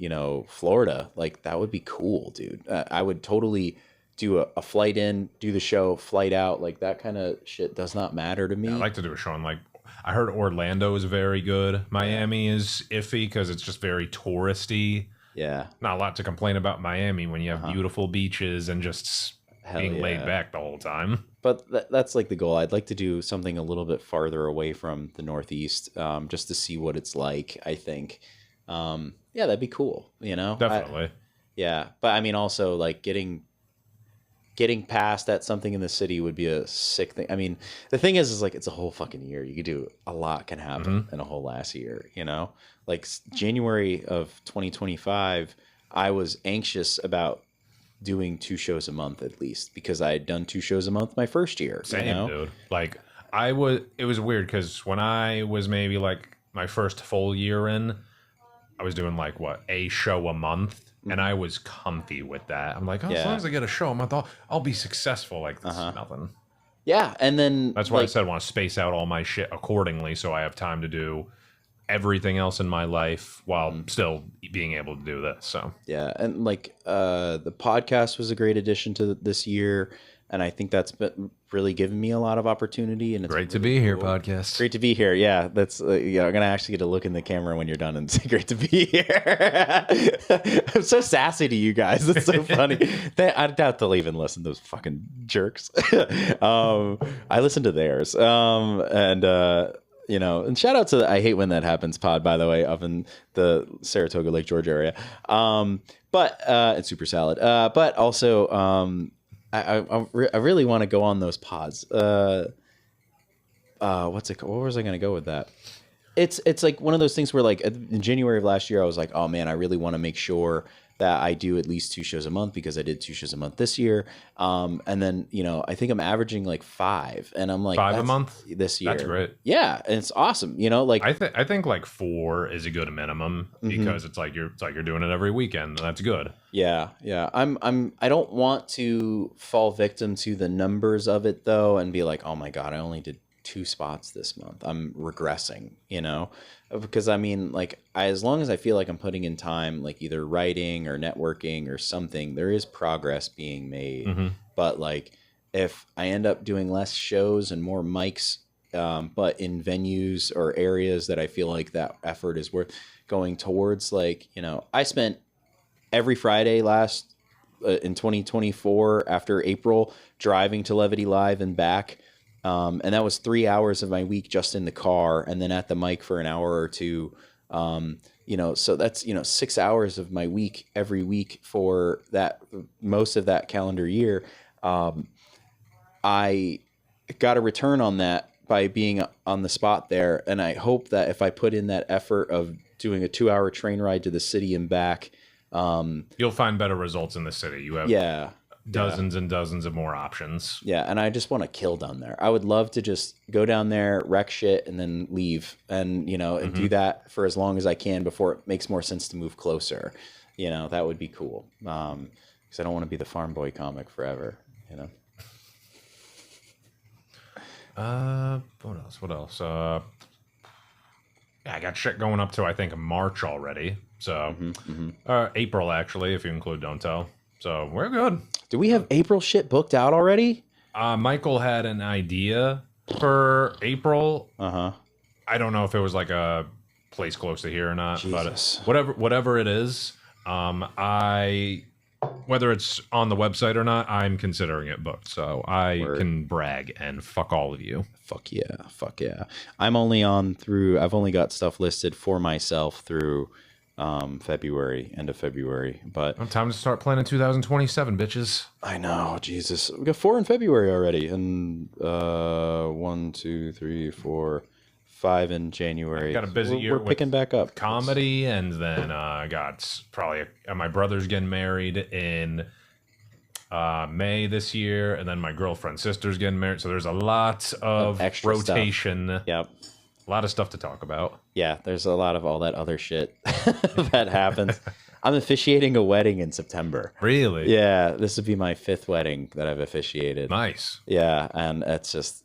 Florida. Like, that would be cool, dude. I would totally do a flight in, do the show, flight out. Like, that kind of shit does not matter to me. Yeah, I'd like to do a show in, like, I heard Orlando is very good. Miami is iffy because it's just very touristy. Yeah. Not a lot to complain about Miami when you have beautiful beaches and just being laid back the whole time. But that's like the goal. I'd like to do something a little bit farther away from the Northeast, just to see what it's like, I think. Yeah, that'd be cool, you know? Definitely. Yeah. But I mean, also like getting past at something in the city would be a sick thing. I mean, the thing is like, it's a whole fucking year. You could do a lot can happen in a whole last year, you know? Like January of 2025, I was anxious about doing 2 shows a month at least, because I had done 2 shows a month my first year. Same, you know? dude. Like it was weird because when I was maybe like my first full year in, I was doing like a show a month, and I was comfy with that. I'm like, as long as I get a show a month, I'll be successful. Like this is nothing. Yeah, and then that's why I said I want to space out all my shit accordingly, so I have time to do everything else in my life while still being able to do this. So yeah, and like the podcast was a great addition to this year, and I think that's been really given me a lot of opportunity. And it's great to really be here, podcast. Great to be here. Yeah, that's yeah. I'm gonna actually get to look in the camera when you're done and say, "Great to be here." I'm so sassy to you guys. It's so funny. I doubt they'll even listen. Those fucking jerks. I listen to theirs. You know, and shout out to I Hate When That Happens pod, by the way, up in the Saratoga, Lake George area. But it's super salad. But also, I really want to go on those pods. What's it? What was I going to go with that? It's like one of those things where like in January of last year, I was like, oh man, I really want to make sure that I do at least 2 shows a month, because I did 2 shows a month this year. And then, you know, I think I'm averaging like 5, and I'm like 5 a month this year. That's great. Yeah. And it's awesome. You know, like I think like 4 is a good minimum, because it's like you're doing it every weekend, and that's good. Yeah. Yeah. I don't want to fall victim to the numbers of it though, and be like, oh my God, I only did 2 spots this month. I'm regressing, you know, because I mean, like, as long as I feel like I'm putting in time, like either writing or networking or something, there is progress being made. But like, if I end up doing less shows and more mics, but in venues or areas that I feel like that effort is worth going towards, like, you know, I spent every Friday in 2024 after April driving to Levity Live and back. And that was 3 hours of my week just in the car, and then at the mic for an hour or 2. You know, so that's, you know, 6 hours of my week every week for that, most of that calendar year. I got a return on that by being on the spot there. And I hope that if I put in that effort of doing a 2-hour train ride to the city and back, you'll find better results in the city. You have dozens and dozens of more options. Yeah, and I just want to kill down there. I would love to just go down there, wreck shit, and then leave, and you know, and do that for as long as I can before it makes more sense to move closer. You know, that would be cool. Because I don't want to be the farm boy comic forever. You know. What else? Yeah, I got shit going up to I think March already. So April actually, if you include Don't Tell. So we're good. Do we have April shit booked out already? Michael had an idea for April. I don't know if it was like a place close to here or not, Jesus. But whatever it is, whether it's on the website or not, I'm considering it booked. So I can brag and fuck all of you. Fuck yeah. I've only got stuff listed for myself through February, end of February, but time to start planning 2027, bitches. I know, Jesus, we got 4 in February already, and 1, 2, 3, 4, 5 in January. Got a busy year. We're picking back up comedy, and then got probably my brother's getting married in May this year, and then my girlfriend's sister's getting married. So there's a lot of extra rotation. Stuff. Yep. A lot of stuff to talk about. Yeah, there's a lot of all that other shit that happens. I'm officiating a wedding in September. Really? Yeah, this would be my 5th wedding that I've officiated. Nice. Yeah, and it's just,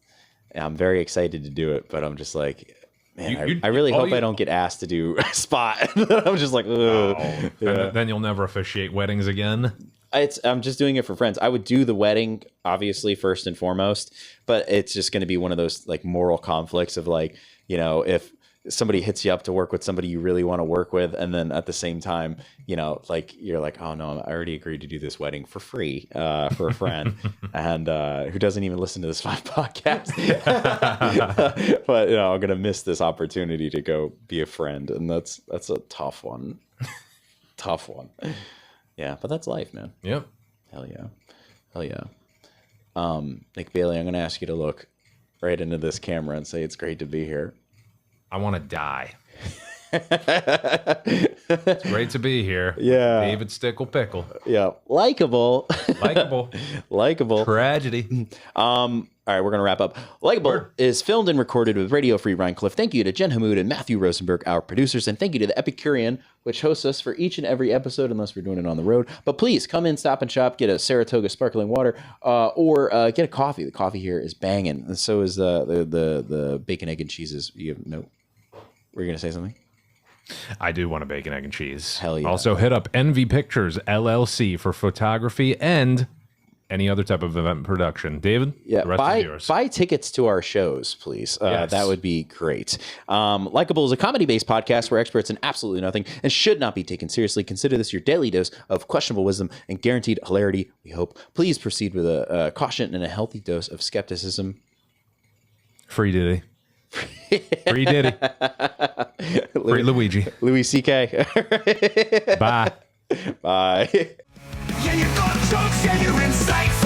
I'm very excited to do it, but I'm just like, man, I really hope I don't get asked to do a spot. I'm just like, ugh. Yeah. Then you'll never officiate weddings again. I'm just doing it for friends. I would do the wedding, obviously, first and foremost, but it's just going to be one of those like moral conflicts of like, you know, if somebody hits you up to work with somebody you really want to work with, and then at the same time, you know, like you're like, oh no, I already agreed to do this wedding for free for a friend, and who doesn't even listen to this podcast. But you know, I'm gonna miss this opportunity to go be a friend, and that's a tough one. Tough one. Yeah, but that's life, man. Yep. Hell yeah. Nick Bailey, I'm gonna ask you to look right into this camera and say it's great to be here. I want to die. It's great to be here. Yeah. David Stickle Pickle. Yeah. Likable. Likable. Tragedy. All right, we're going to wrap up. Likable is filmed and recorded with Radio Free Ryan Cliff. Thank you to Jen Hamoud and Matthew Rosenberg, our producers. And thank you to the Epicurean, which hosts us for each and every episode, unless we're doing it on the road. But please come in, stop and shop, get a Saratoga sparkling water, or get a coffee. The coffee here is banging. And so is the bacon, egg, and cheeses. You have no... Were you going to say something? I do want a bacon, egg, and cheese. Hell yeah. Also, hit up NV Pictures, LLC for photography and any other type of event production. David, yeah, the rest is yours. Buy tickets to our shows, please. Yes. That would be great. Likable is a comedy-based podcast where experts in absolutely nothing and should not be taken seriously. Consider this your daily dose of questionable wisdom and guaranteed hilarity, we hope. Please proceed with a caution and a healthy dose of skepticism. Free Diddy. Free Diddy. Free Luigi. Louis C.K. Bye. Bye. Yeah, you got jokes, yeah, you're insightful.